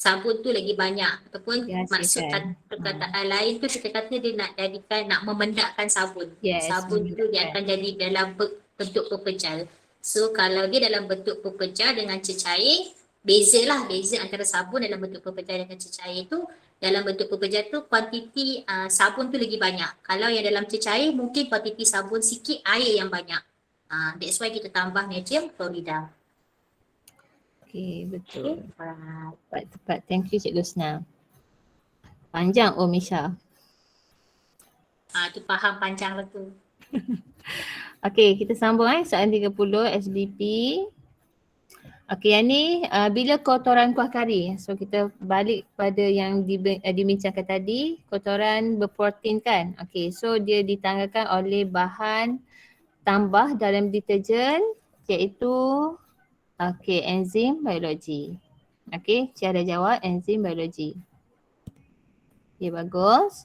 sabun tu lagi banyak, ataupun maksud Dihasilkan. perkataan lain tu kita kata dia nak jadikan, nak memendakkan sabun. Yes, Sabun tu dia membedakan. akan jadi dalam bentuk pepejal. So kalau dia dalam bentuk pepejal dengan cecair, beza antara sabun dalam bentuk pepejal dengan cecair tu. Dalam bentuk pepejal tu kuantiti sabun tu lagi banyak. Kalau yang dalam cecair mungkin kuantiti sabun sikit, air yang banyak. That's why kita tambah natrium klorida. Okay, Okay. betul. Tepat. Thank you Cikgu Husna. Panjang Misha. Tu faham panjang lah tu. Okay, kita sambung soalan 30 SBP. Okay, yang ni bila kotoran kuah kari. So kita balik pada yang dibincangkan tadi, kotoran berprotein kan. Okay, so dia ditanggalkan oleh bahan tambah dalam deterjen iaitu enzim biologi. Okay, cara jawab enzim biologi. Okay, bagus.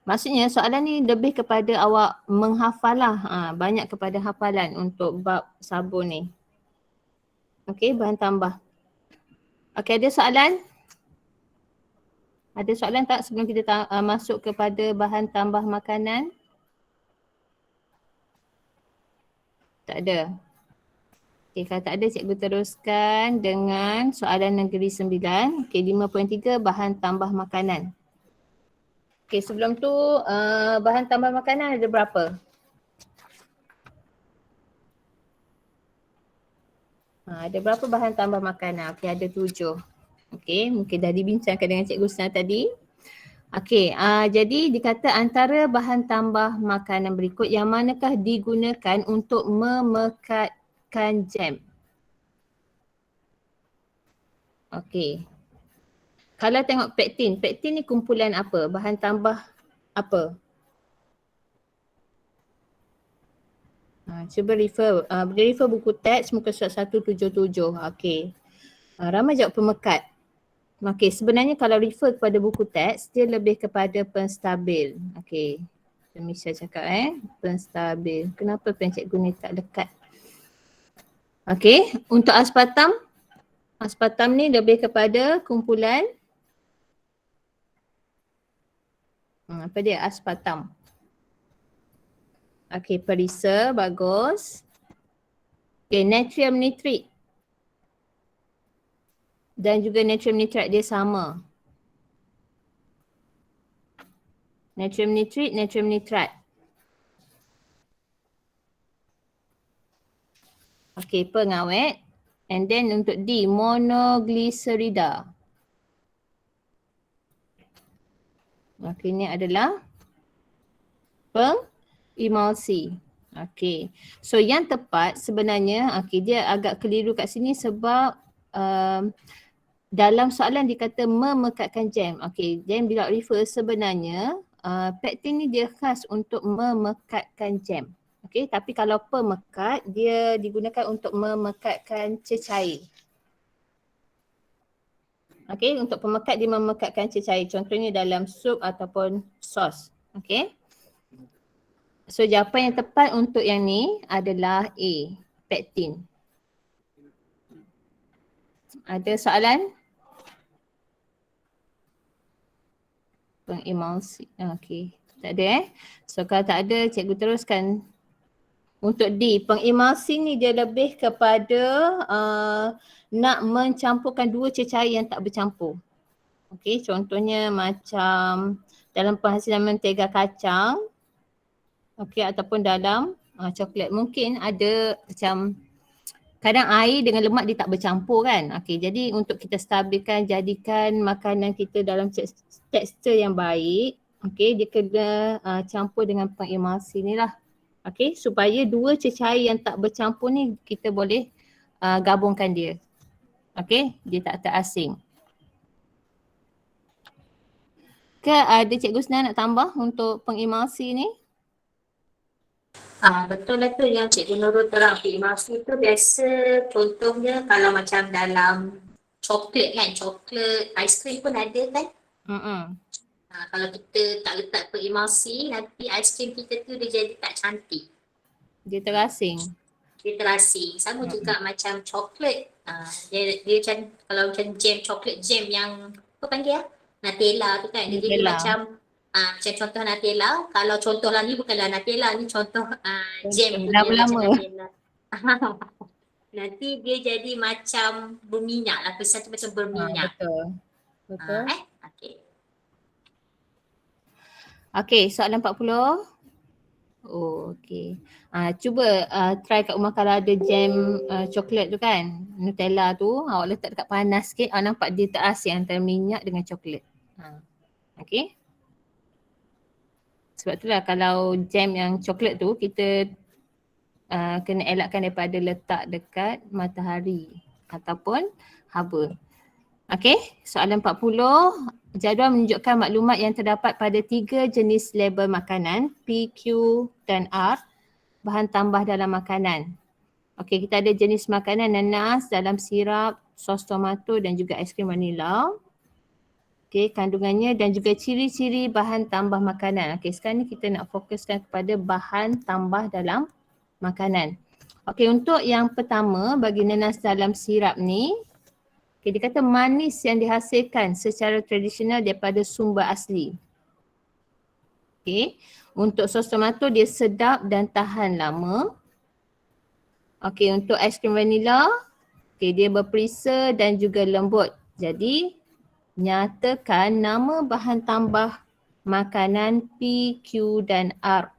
Maksudnya soalan ni lebih kepada awak menghafal lah. Banyak kepada hafalan untuk bab sabun ni. Okay, bahan tambah. Okay, ada soalan? Ada soalan tak sebelum kita masuk kepada bahan tambah makanan? Tak ada. Okay, kalau tak ada cikgu teruskan dengan soalan negeri 9. Okay, 5.3 bahan tambah makanan. Okay, sebelum tu bahan tambah makanan ada berapa? Ada berapa bahan tambah makanan? Okay, ada 7. Okay, mungkin dah dibincangkan dengan Cikgu Husna tadi. Okay, jadi dikata antara bahan tambah makanan berikut yang manakah digunakan untuk memekatkan jam? Okay. Kalau tengok pektin ni kumpulan apa? Bahan tambah apa? Cuba refer buku teks muka surat 177. Okay. Ramai jawab pemekat. Okay, sebenarnya kalau refer kepada buku teks, dia lebih kepada penstabil. Okay. Misha cakap penstabil. Kenapa pen cikgu ni tak dekat? Okay, untuk aspartam. Aspartam ni lebih kepada kumpulan apa dia? Aspartam. Okay, perisa, bagus. Okay, natrium nitrit. Dan juga natrium nitrat dia sama. Natrium nitrit, natrium nitrat. Okay, pengawet. And then untuk D, monoglycerida. Okay, ini adalah pengemulsi. Okay, so yang tepat sebenarnya, okay, dia agak keliru kat sini sebab dalam soalan dikata memekatkan jam. Okay, jam bila refer sebenarnya pektin ni dia khas untuk memekatkan jam. Okay, tapi kalau pemekat dia digunakan untuk memekatkan cecair. Okay, untuk pemekat dia memekatkan cecair. Contohnya dalam sup ataupun sos. Okay. So jawapan yang tepat untuk yang ni adalah A, pektin. Ada soalan? Pengemulsi. Okay. Tak ada So kalau tak ada, cikgu teruskan. Untuk D, pengemulsi ni dia lebih kepada nak mencampurkan dua cecair yang tak bercampur. Okay, contohnya macam dalam penghasilan mentega kacang. Okay, ataupun dalam coklat. Mungkin ada macam kadang air dengan lemak dia tak bercampur kan. Okay, jadi untuk kita stabilkan, jadikan makanan kita dalam tekstur yang baik. Okay, dia kena campur dengan pengemulsi ni lah. Okay, supaya dua cecair yang tak bercampur ni kita boleh gabungkan dia. Okay, dia tak terasing. Ke ada Cikgu Husna nak tambah untuk pengemulsi ni? Betul lah tu yang Cikgu Nurul terang. Pengemulsi tu biasa contohnya kalau macam dalam coklat kan, coklat, aiskrim pun ada kan. Kalau kita tak letak pengemulsi, nanti aiskrim kita tu dia jadi tak cantik. Dia terasing. Dia terasing. Sama juga macam coklat. Dia macam kalau macam jam coklat jam yang apa panggil Nutella tu kan, dia jadi Nutella. macam contoh Nutella. Kalau contoh lah ni bukanlah Nutella, ni contoh jam Contoh, punya macam lama-lama. Nutella. Nanti dia jadi macam berminyak lah, kesan tu macam berminyak. Betul. Betul. Okay. Okey, soalan 40. Oh, okey. Cuba try kat rumah kalau ada jam coklat tu kan, Nutella tu, awak letak dekat panas sikit, awak nampak dia terasi antara minyak dengan coklat. Okey. Sebab itulah kalau jam yang coklat tu kita kena elakkan daripada letak dekat matahari ataupun haba. Okey, soalan 40. Jadual menunjukkan maklumat yang terdapat pada 3 jenis label makanan P, Q dan R, bahan tambah dalam makanan. Okey, kita ada jenis makanan nanas dalam sirap, sos tomato dan juga aiskrim vanila. Okey, kandungannya dan juga ciri-ciri bahan tambah makanan. Okey, sekarang ni kita nak fokuskan kepada bahan tambah dalam makanan. Okey, untuk yang pertama bagi nanas dalam sirap ni, okay, dia kata manis yang dihasilkan secara tradisional daripada sumber asli. Okay. Untuk sos tomato dia sedap dan tahan lama. Okay, untuk aiskrim vanila, okay, dia berperisa dan juga lembut. Jadi nyatakan nama bahan tambah makanan P, Q dan R.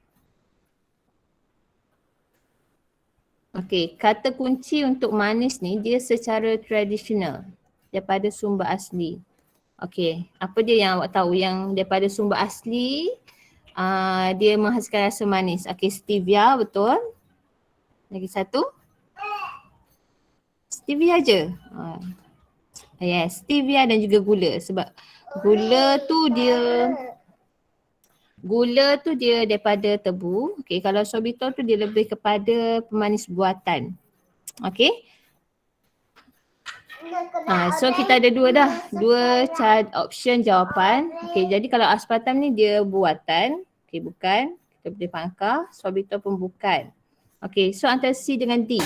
Okay, kata kunci untuk manis ni dia secara tradisional daripada sumber asli. Okey, apa dia yang awak tahu yang daripada sumber asli dia menghasilkan rasa manis? Okey, stevia betul. Lagi satu? Stevia je. Yes, stevia dan juga gula sebab gula tu dia daripada tebu. Okey, kalau sorbitol tu dia lebih kepada pemanis buatan. Okey. So kita ada dua option jawapan. Okay, jadi kalau aspartam ni dia buatan, okay, bukan, kita boleh pangkah, sorbitol pun bukan. Okay, so antara C dengan D.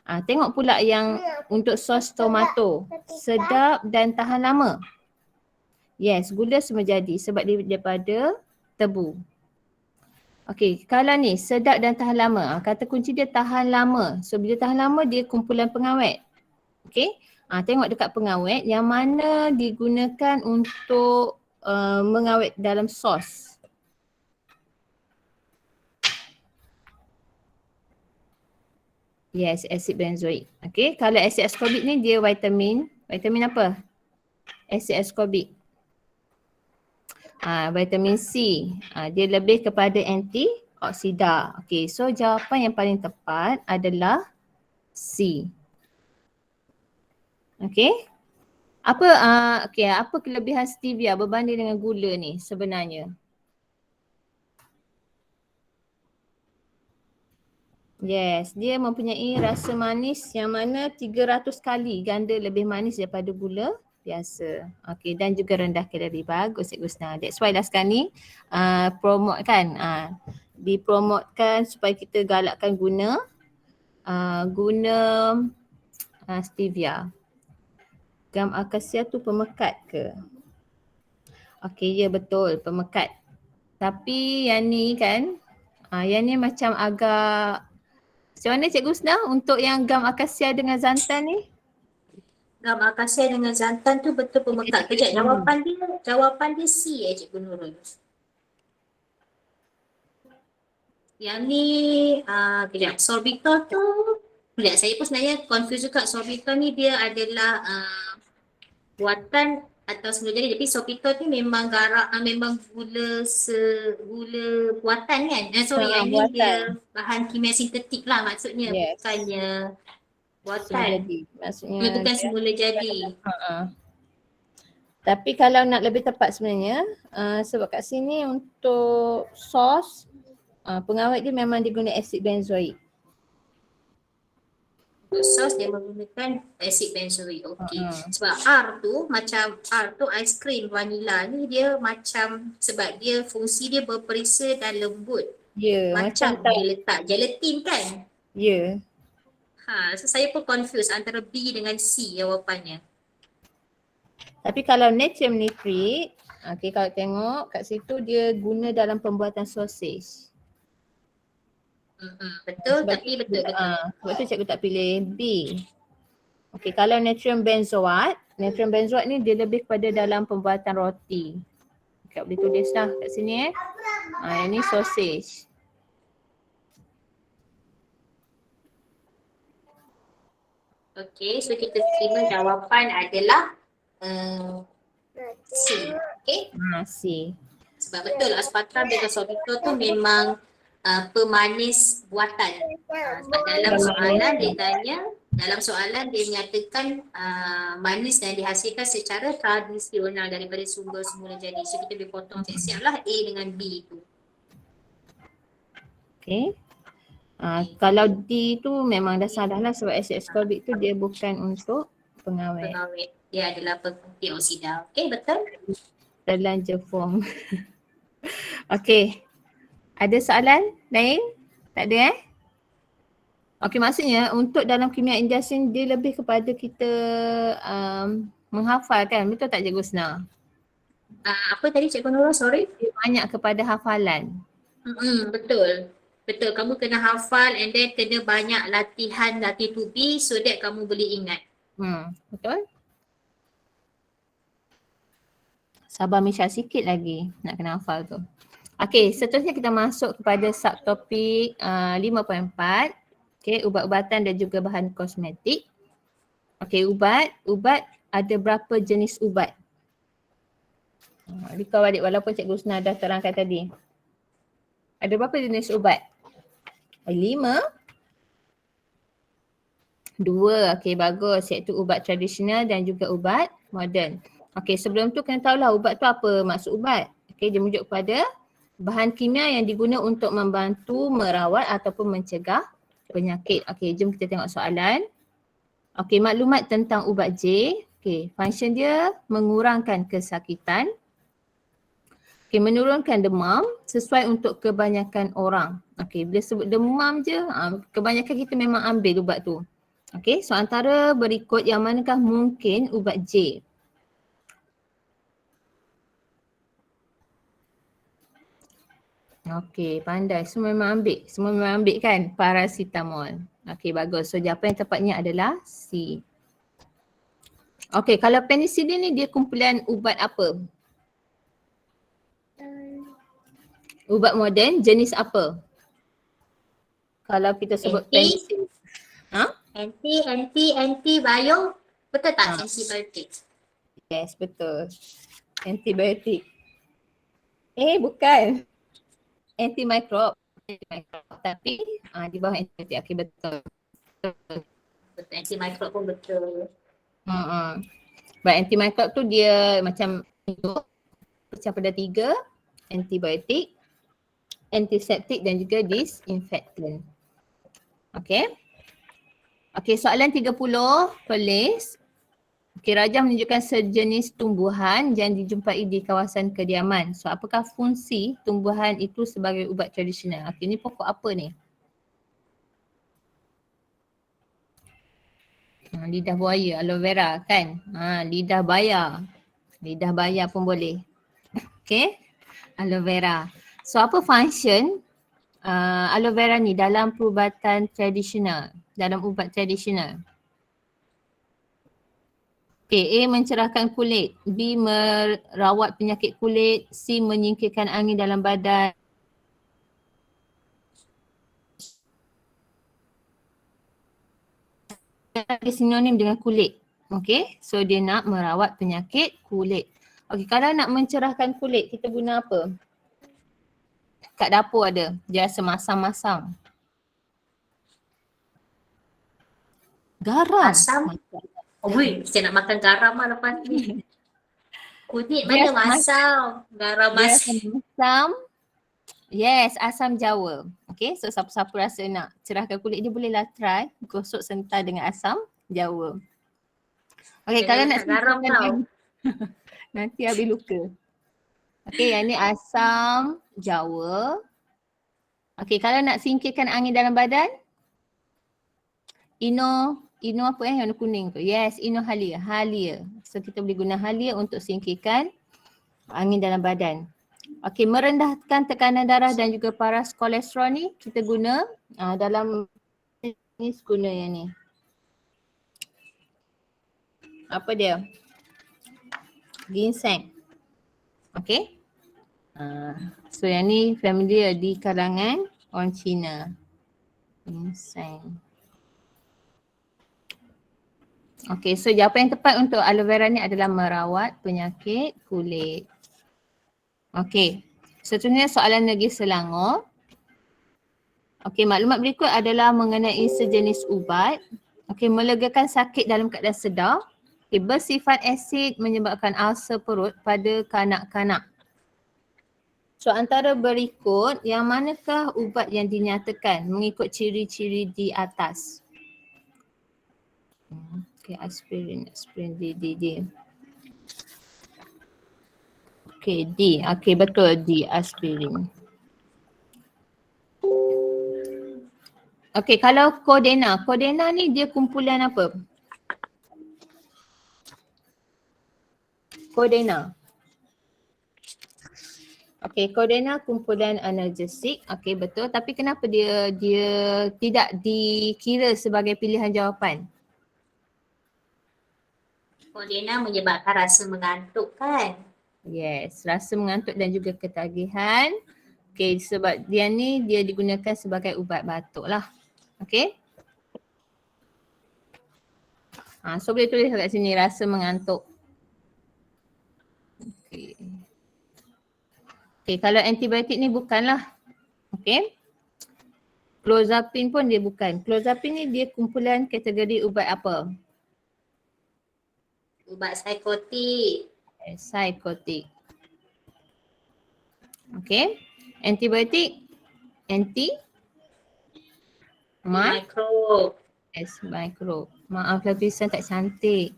Tengok pula yang untuk sos tomato, sedap dan tahan lama. Yes, gula semua jadi sebab dia daripada tebu. Okay, kalau ni sedap dan tahan lama, kata kunci dia tahan lama. So bila tahan lama dia kumpulan pengawet. Okay. Tengok dekat pengawet yang mana digunakan untuk mengawet dalam sos. Yes, asid benzoik. Okay, kalau asid ascorbic ni dia vitamin apa? Asid ascorbic. Vitamin C. Dia lebih kepada antioksida. Okay, so jawapan yang paling tepat adalah C. Okay. Apa kelebihan stevia berbanding dengan gula ni sebenarnya? Yes, dia mempunyai rasa manis yang mana 300 kali ganda lebih manis daripada gula biasa. Okey, dan juga rendah kalori. Bagus Cik Gusna. That's why lah sekarang ni promote kan. Dipromotkan supaya kita galakkan guna stevia. Gam akasia tu pemekat ke? Okey, ya betul, pemekat. Tapi yang ni kan, yang ni macam agak, macam mana Cikgu Husna untuk yang gam akasia dengan zantan ni? Gam akasia dengan zantan tu betul pemekat. Kejap, jawapan dia C Cikgu Nurul. Yang ni, kejap, sorbitol tu, kejap, saya pun sebenarnya confuse juga. Sorbitol ni dia adalah buatan atau sebenarnya, tapi sorbitol tu memang memang gula buatan kan? Yang ni dia bahan kimia sintetik lah maksudnya, yes. Bukannya buatan. Semula jadi. Maksudnya bukan semula jadi. Tapi kalau nak lebih tepat sebenarnya, sebab kat sini untuk sos, pengawet dia memang diguna asid benzoik. Untuk sos dia menggunakan asid benzoik. Okey. Sebab R tu aiskrim vanila ni dia macam, sebab dia fungsi dia berperisa dan lembut. Ya, Macam dia letak gelatin kan? Ya. So saya pun confused antara B dengan C jawapannya. Tapi kalau natrium nitrate, okay, kalau tengok kat situ dia guna dalam pembuatan sausage. Betul, Sebab tapi tu, betul. sebab tu cikgu tak pilih B. Okay, kalau natrium benzoat ni dia lebih kepada dalam pembuatan roti. Okay, boleh tulis lah kat sini yang ni sausage. Okay, so kita terima jawapan adalah C. Okay, C. sebab betul aspartam dengan sorbitol tu memang pemanis buatan. Sebab dalam soalan dia menyatakan manis yang dihasilkan secara tradisional daripada sumber semula jadi. So kita boleh potong siap-siap lah A dengan B tu. Okay. Kalau D tu memang dah salah lah sebab asid ascorbic tu dia bukan untuk pengawet. Dia adalah antioksida. Okay, betul? Terlanjur form. Okay. Ada soalan lain? Tak ada Okay, maksudnya untuk dalam kimia industri dia lebih kepada kita menghafal kan? Betul tak Cikgu Husna? Apa tadi Cikgu Nurul? Sorry? Dia banyak kepada hafalan. Betul. Betul, kamu kena hafal and then kena banyak latihan latih tubi so that kamu boleh ingat. Betul? Sabar Misha sikit lagi nak kena hafal tu. Okay, seterusnya kita masuk kepada subtopik 5.4. Okay, ubat-ubatan dan juga bahan kosmetik. Okay, ubat ada berapa jenis ubat? Recall balik walaupun Cikgu Husna dah terangkan tadi. Ada berapa jenis ubat? 5. 2, okay bagus, iaitu ubat tradisional dan juga ubat moden. Okay, sebelum tu kena tahulah ubat tu apa maksud ubat. Okay, dia merujuk kepada bahan kimia yang diguna untuk membantu merawat ataupun mencegah penyakit. Okay, jom kita tengok soalan. Okay, maklumat tentang ubat J. Okay, function dia mengurangkan kesakitan. Okay, menurunkan demam sesuai untuk kebanyakan orang. Okay, bila sebut demam je, kebanyakan kita memang ambil ubat tu. Okay, so antara berikut yang manakah mungkin ubat J? Okay, pandai. Semua memang ambil kan? Paracetamol. Okay, bagus. So jawapan yang tepatnya adalah C. Okay, kalau penicillin ni dia kumpulan ubat apa? Ubat moden jenis apa? Kalau kita sebut penicillin. Antibiotik. Betul tak antibiotik? Yes, betul. Antibiotik. Bukan. Antimicrobe. Tapi di bawah antibiotik. Okay, betul. Betul, antimicrobe pun betul. But antimicrobe tu dia macam pecah pada 3. Antibiotik, antiseptik dan juga disinfektan. Okay. Okay, soalan 30 tulis. Okay, Rajah menunjukkan sejenis tumbuhan yang dijumpai di kawasan kediaman. So, apakah fungsi tumbuhan itu sebagai ubat tradisional? Okay, ni pokok apa ni? Lidah buaya, aloe vera kan? Lidah baya. Lidah baya pun boleh. Okay, aloe vera. So, apa function aloe vera ni dalam perubatan tradisional, dalam ubat tradisional? Okay, A mencerahkan kulit, B merawat penyakit kulit, C menyingkirkan angin dalam badan. Dia sinonim dengan kulit. Okay, so dia nak merawat penyakit kulit. Okay, kalau nak mencerahkan kulit, kita guna apa? Kat dapur ada, dia rasa masam-masam. Garam. Asam. Saya nak makan garam lah lepas ni. Kunyit mana masam? Garam masam. Yes, asam jawa. Okay, so siapa-siapa rasa nak cerahkan kulit dia bolehlah try gosok sental dengan asam jawa. Okay, kalau nak garam tau. Nanti habis luka. Okay, yang ni asam jawa. Okay, kalau nak singkirkan angin dalam badan, Ino apa yang warna kuning tu? Yes, Halia. So kita boleh guna Halia untuk singkirkan angin dalam badan. Okey, merendahkan tekanan darah dan juga paras kolesterol ni kita guna dalam ni guna yang ni. Apa dia? Ginseng. Okey. So yang ni familiar di kalangan orang Cina. Ginseng. Okey, so jawapan yang tepat untuk aloe vera ni adalah merawat penyakit kulit. Okey, seterusnya soalan negeri Selangor. Okey, maklumat berikut adalah mengenai sejenis ubat. Okey, melegakan sakit dalam keadaan sedar. Okey, bersifat asid menyebabkan ulcer perut pada kanak-kanak. So antara berikut, yang manakah ubat yang dinyatakan mengikut ciri-ciri di atas? Okey, aspirin D. Okey, D. Okey, betul D, aspirin. Okey, kalau Kodena ni dia kumpulan apa? Kodena. Okey, Kodena kumpulan analgesik. Okey, betul. Tapi kenapa dia tidak dikira sebagai pilihan jawapan? Kodena menyebabkan rasa mengantuk kan? Yes, rasa mengantuk dan juga ketagihan. Okey, sebab dia ni dia digunakan sebagai ubat batuk lah. Okey. So boleh tulis kat sini rasa mengantuk. Okey. Okey, kalau antibiotik ni bukanlah. Okey. Clozapine pun dia bukan. Clozapine ni dia kumpulan kategori ubat apa? Ubat psikotik. Psikotik. Okey. Antibiotik? Mikro. Yes, mikro. Maaf lah tulisan tak cantik.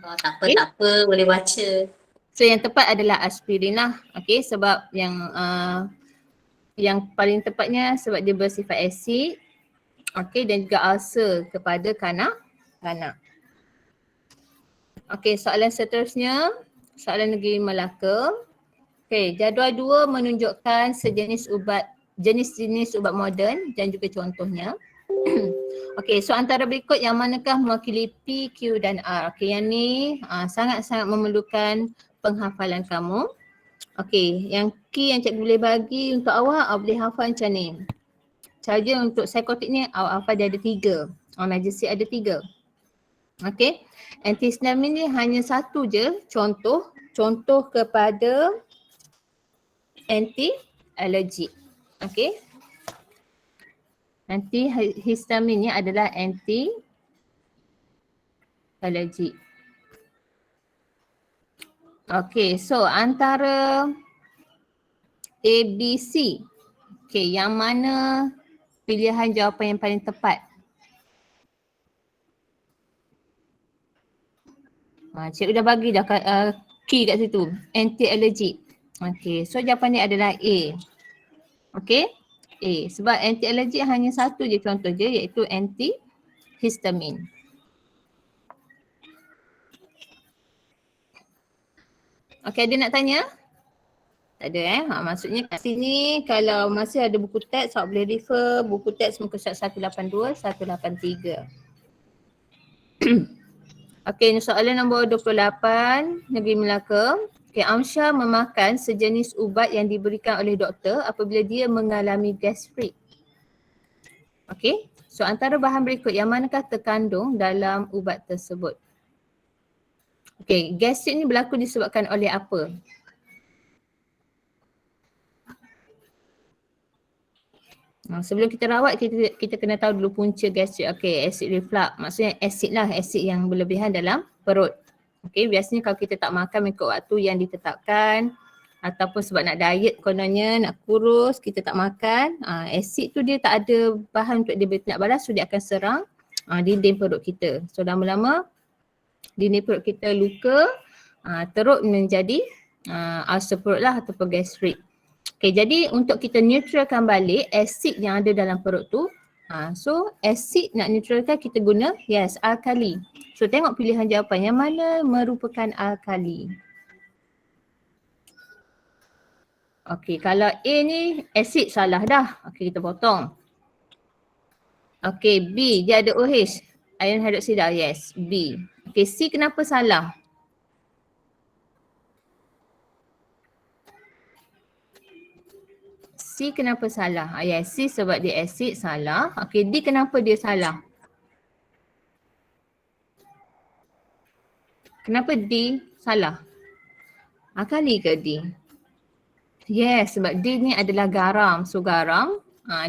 Oh, tak apa, boleh baca. So yang tepat adalah aspirin lah. Okey, sebab yang paling tepatnya sebab dia bersifat asid. Okey, dan juga ulcer kepada kanak-kanak. Okey, soalan seterusnya, soalan negeri Melaka. Okey, jadual 2 menunjukkan jenis-jenis ubat moden dan juga contohnya. Okey, so antara berikut yang manakah mewakili P, Q dan R? Okey, yang ni sangat-sangat memerlukan penghafalan kamu. Okey, yang key yang cikgu boleh bagi untuk awak boleh hafal macam ni. Saja untuk psikotik ni awak hafal dia ada 3. Analgesik ada 3. Okey, antihistamin ni hanya satu je contoh kepada anti-alergik. Okey. Antihistamin ni adalah anti-alergik. Okey, so antara A, B, C. Okey, yang mana pilihan jawapan yang paling tepat? Cikgu dah bagi dah key kat situ. Anti-alergik. Okey, so jawapan dia adalah A. Okey, A. Sebab anti-alergik hanya satu je contoh je iaitu antihistamin. Okey, ada nak tanya? Tak ada maksudnya kat sini kalau masih ada buku teks awak boleh refer buku teks muka surat 182, 183. Okey, soalan nombor 28 Negeri Melaka. Okey, Amsyah memakan sejenis ubat yang diberikan oleh doktor apabila dia mengalami gastrik. Okey, so antara bahan berikut yang manakah terkandung dalam ubat tersebut? Okey, gastrik ni berlaku disebabkan oleh apa? Sebelum kita rawat kita kena tahu dulu punca gastrik. Okey, acid reflux. Maksudnya asid lah, asid yang berlebihan dalam perut. Okey, biasanya kalau kita tak makan mengikut waktu yang ditetapkan ataupun sebab nak diet kononnya, nak kurus, kita tak makan, asid tu dia tak ada bahan untuk dia bertindak balas, so dia akan serang dinding perut kita. So lama-lama dinding perut kita luka, teruk menjadi ulcer perut lah ataupun gastrik. Okay, jadi untuk kita neutralkan balik asid yang ada dalam perut tu, So asid nak neutralkan kita guna yes alkali. So tengok pilihan jawapan yang mana merupakan alkali. Okey, kalau A ni asid salah dah. Okey, kita potong. Okey, B dia ada OH. Ion hydroxide yes, B. Okey, C kenapa salah? C kenapa salah? Yes, C sebab dia asid salah. Okey, D kenapa dia salah? Kenapa D salah? Alkali ke D? Yes, sebab D ni adalah garam. So garam,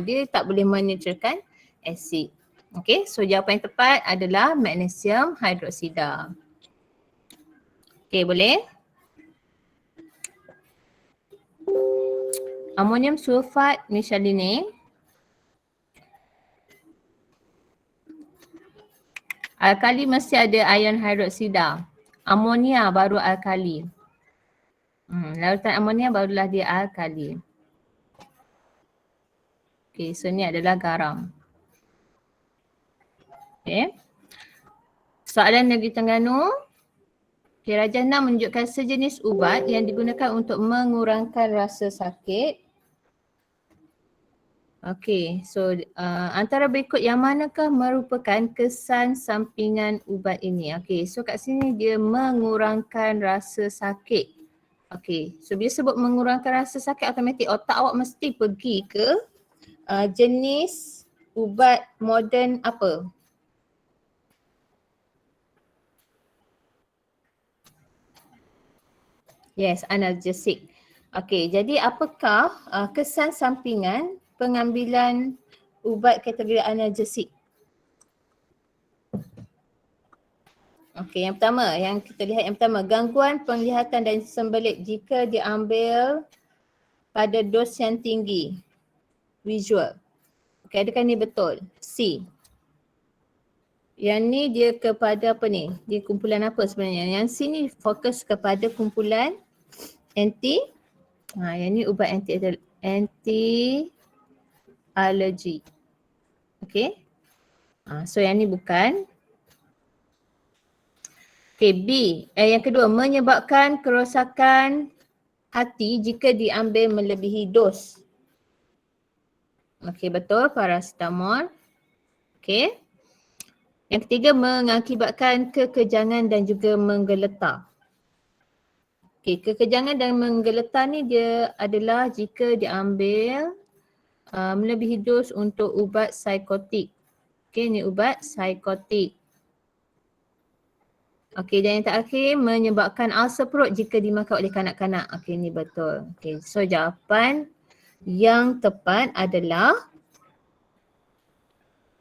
dia tak boleh meneutralkan asid. Okey, so jawapan yang tepat adalah magnesium hydroksida. Okey, boleh? Amonium sulfat misalene. Alkali mesti ada ion hydroksida. Amonia baru alkali. Larutan amonia barulah dia alkali. Okey, so ni adalah garam. Okey. Soalan Negeri Terengganu. Okay, Rajah 6 menunjukkan sejenis ubat yang digunakan untuk mengurangkan rasa sakit. Okey, so antara berikut yang manakah merupakan kesan sampingan ubat ini? Okey, so kat sini dia mengurangkan rasa sakit. Okey, so bila sebut mengurangkan rasa sakit, automatik otak awak mesti pergi ke jenis ubat moden apa? Yes, analgesik. Okey, jadi apakah kesan sampingan pengambilan ubat kategori analgesik? Okey, yang pertama, yang kita lihat yang pertama, gangguan penglihatan dan sembelit jika diambil pada dos yang tinggi. Visual. Okey, adakah ni betul? C. Yang ni dia kepada apa ni? Dia kumpulan apa sebenarnya? Yang C ni fokus kepada kumpulan yang ni ubat anti alergi. Okey. So yang ni bukan. Okey, B. Yang kedua, menyebabkan kerosakan hati jika diambil melebihi dos. Okey, betul, paracetamol. Okey. Yang ketiga, mengakibatkan kekejangan dan juga menggeletar. Okey, kekejangan dan menggeletar ni dia adalah jika diambil melebihi dos untuk ubat psikotik. Okey, ni ubat psikotik. Okey, dan yang terakhir menyebabkan ulcer perut jika dimakan oleh kanak-kanak. Okey, ni betul. Okey, so jawapan yang tepat adalah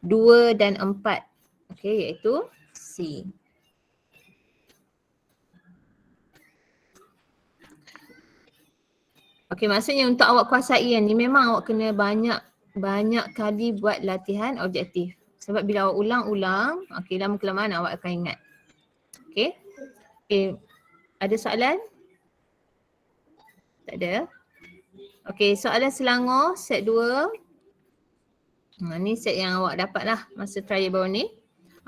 2 dan 4. Okey, iaitu C. Okey, maksudnya untuk awak kuasai yang ni memang awak kena banyak kali buat latihan objektif. Sebab bila awak ulang-ulang, okey, lama-kelamaan awak akan ingat. Okey. Okey, ada soalan? Tak ada? Okey, soalan Selangor set 2. Ni set yang awak dapat lah masa trial baru ni.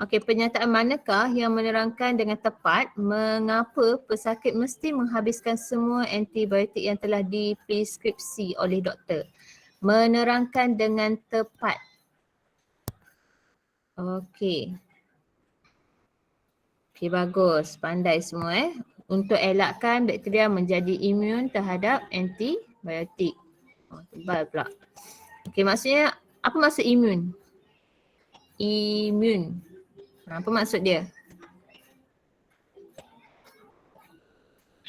Okey, pernyataan manakah yang menerangkan dengan tepat mengapa pesakit mesti menghabiskan semua antibiotik yang telah dipreskripsi oleh doktor? Menerangkan dengan tepat. Okey. Okey, bagus. Pandai semua Untuk elakkan bakteria menjadi imun terhadap antibiotik. Tebal pula. Okey, maksudnya apa maksud imun? Imun. Apa maksud dia?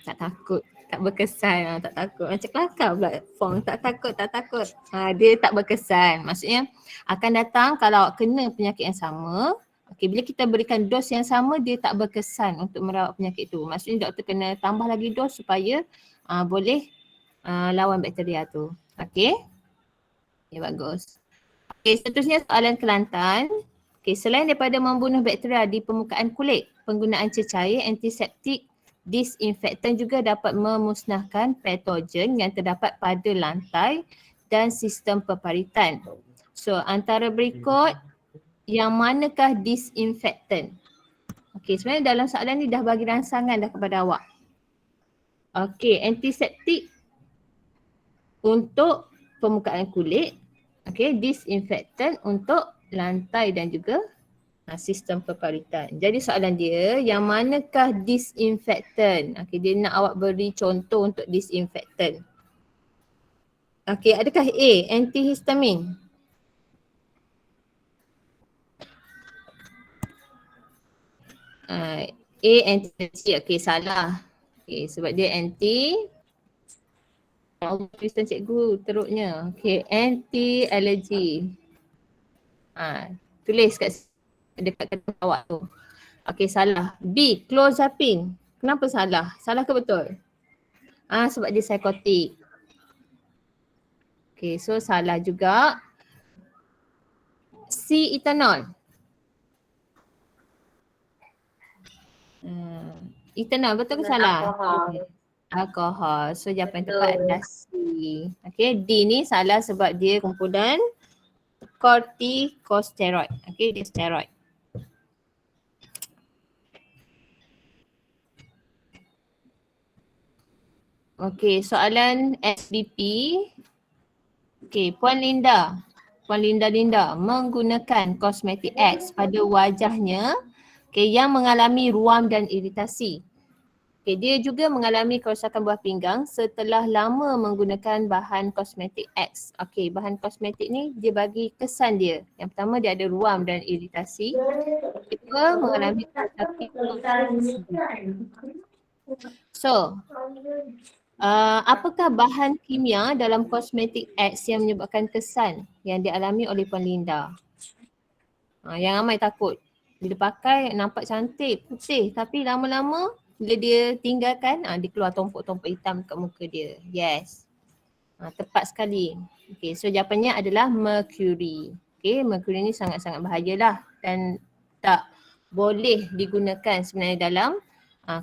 Tak takut, tak berkesan, tak takut. Macam kelakar pula form, tak takut. Dia tak berkesan. Maksudnya akan datang kalau awak kena penyakit yang sama. Okey, bila kita berikan dos yang sama, dia tak berkesan untuk merawat penyakit tu. Maksudnya doktor kena tambah lagi dos supaya boleh lawan bakteria tu. Okey? Okay, bagus. Okey, seterusnya soalan Kelantan. Okey, selain daripada membunuh bakteria di permukaan kulit, penggunaan cecair antiseptik disinfektan juga dapat memusnahkan patogen yang terdapat pada lantai dan sistem peparitan. So antara berikut yang manakah disinfektan? Okey, sebenarnya dalam soalan ni dah bagi rangsangan dah kepada awak. Okey, antiseptik untuk permukaan kulit. Okey, disinfektan untuk lantai dan juga sistem peparitan. Jadi soalan dia, yang manakah disinfektan? Okey, dia nak awak beri contoh untuk disinfektan. Okey, adakah A, antihistamin? A, anti-alergi. Okey, salah. Okey, sebab dia anti. Tulisan cikgu teruknya. Okey, anti-alergi. Tulis kat dekat kertas awak tu. Okey, salah. B, clozapine. Kenapa salah? Salah ke betul? Sebab dia psikotik. Okey, so salah juga. C, ethanol. Ethanol betul ke salah? Alkohol. So jawapan tepat adalah C. Okey, D ni salah sebab dia kumpulan corticosteroid. Okey, dia steroid. Okey, soalan SBP. Okey, Puan Linda menggunakan kosmetik X pada wajahnya yang mengalami ruam dan iritasi. Dia juga mengalami kerosakan buah pinggang setelah lama menggunakan bahan kosmetik X. Bahan kosmetik ni dia bagi kesan dia. Yang pertama dia ada ruam dan iritasi. Kedua mengalami kerosakan. So, apakah bahan kimia dalam kosmetik X yang menyebabkan kesan yang dialami oleh Puan Linda? Yang ramai takut. Bila pakai nampak cantik, putih tapi lama-lama bila dia tinggalkan, dia keluar tompok-tompok hitam kat muka dia. Yes. Tepat sekali. Okay, so jawapannya adalah mercury. Okay, mercury ni sangat-sangat bahayalah dan tak boleh digunakan sebenarnya dalam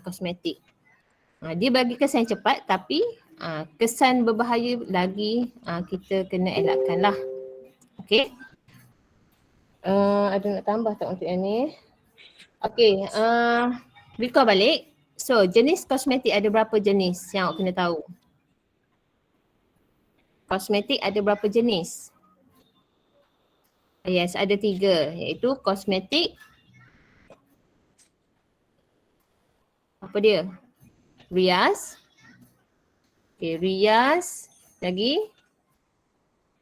kosmetik. Dia bagi kesan cepat tapi kesan berbahaya lagi kita kena elakkan lah. Okay. Ada nak tambah tak untuk yang ni? Okay, recall balik. So, jenis kosmetik ada berapa jenis yang awak kena tahu? Kosmetik ada berapa jenis? Yes, ada 3 iaitu kosmetik apa dia? Rias. Okay, rias. Lagi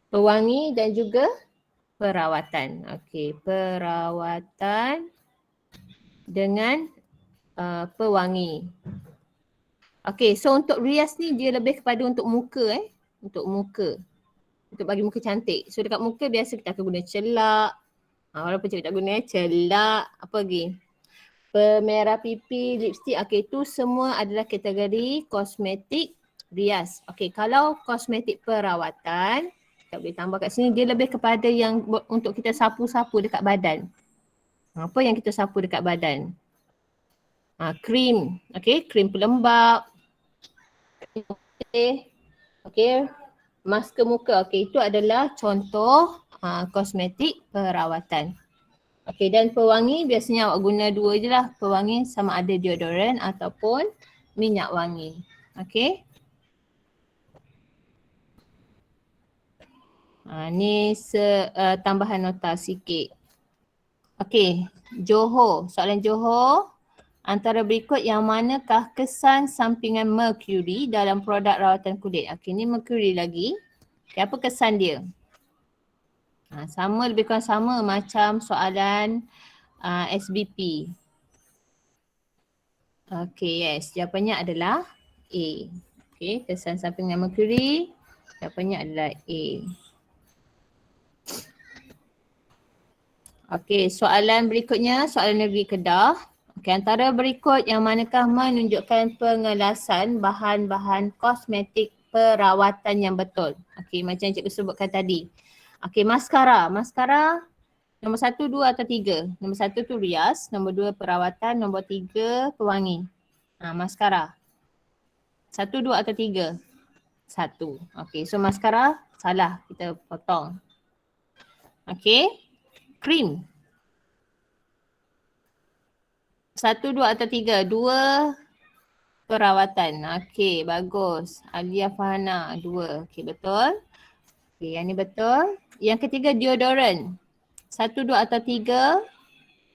pewangi dan juga perawatan. Okay, perawatan dengan pewangi. Okay, so untuk rias ni dia lebih kepada untuk muka untuk muka. Untuk bagi muka cantik. So dekat muka biasa kita akan guna celak. Walaupun cakap tak guna celak. Apa lagi? Pemerah pipi, lipstick. Okay, itu semua adalah kategori kosmetik rias. Okay, kalau kosmetik perawatan, kita boleh tambah kat sini, dia lebih kepada yang untuk kita sapu-sapu dekat badan. Apa yang kita sapu dekat badan? Krim. Okay, krim pelembab. Okay, masker muka. Okay, itu adalah contoh kosmetik perawatan. Okay, dan pewangi biasanya awak guna 2 je lah. Pewangi sama ada deodoran ataupun minyak wangi. Okay. Ni tambahan nota sikit. Okay, Johor. Soalan Johor. Antara berikut yang manakah kesan sampingan mercury dalam produk rawatan kulit? Okay, ni mercury lagi. Okay, apa kesan dia? Sama, lebih kurang sama macam soalan SBP. Okay, yes. Jawapannya adalah A. Okay, kesan sampingan mercury. Jawapannya adalah A. Okay, soalan berikutnya, soalan negeri Kedah. Okay, antara berikut yang manakah menunjukkan pengelasan bahan-bahan kosmetik perawatan yang betul? Okay, macam cikgu sebutkan tadi. Okay, maskara. Maskara nombor 1, 2 atau 3? Nombor 1 tu rias, nombor 2 perawatan, nombor 3 pewangi. Maskara. 1, 2 atau 3? 1. Okay, so maskara salah, kita potong. Okey. Krim. 1, 2 atau 3? 2 perawatan. Okey, bagus. Alia Fahana 2. Okey, betul. Okey, yang ni betul. Yang ketiga deodorant. 1, 2 atau 3?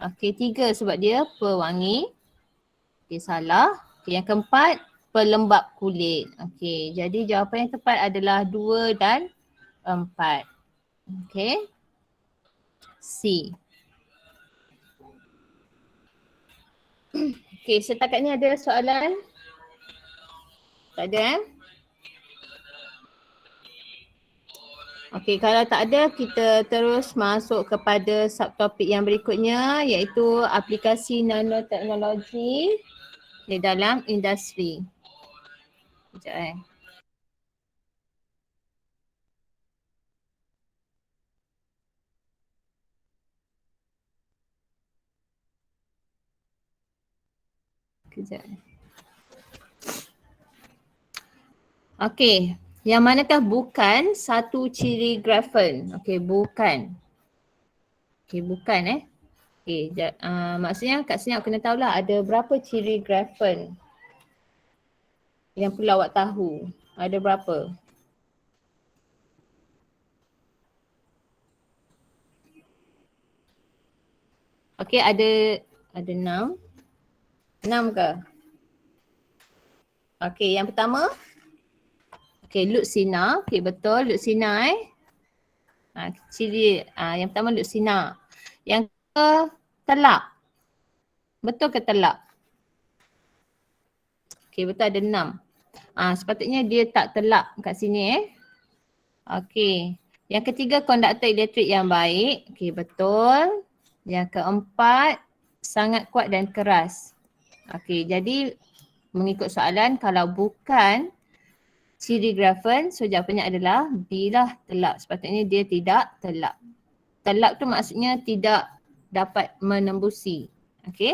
Okey, 3 sebab dia pewangi. Okey, salah. Okey, yang keempat pelembap kulit. Okey, jadi jawapan yang tepat adalah 2 dan 4. Okey. C. Okey, setakat ni ada soalan? Tak ada Okey, kalau tak ada kita terus masuk kepada subtopik yang berikutnya iaitu aplikasi nanoteknologi di dalam industri. Sekejap Kejap. Okey, yang manakah bukan satu ciri grafen? Okey, bukan. Okey, bukan Okey, maksudnya kat sini aku kena tahulah ada berapa ciri grafen yang perlu awak tahu. Ada berapa? Okey, ada 6. 6 ke? Okey, yang pertama. Okey, Luxina. Okey, betul Luxina ciri yang pertama Luxina. Yang kedua telak. Betul ke telak? Okey, betul ada 6. Sepatutnya dia tak telak kat sini Okey. Yang ketiga konduktor elektrik yang baik. Okey, betul. Yang keempat sangat kuat dan keras. Okey, jadi mengikut soalan kalau bukan ciri grafen, so jawapannya adalah B lah, telak. Sepatutnya dia tidak telak. Telak tu maksudnya tidak dapat menembusi. Okey.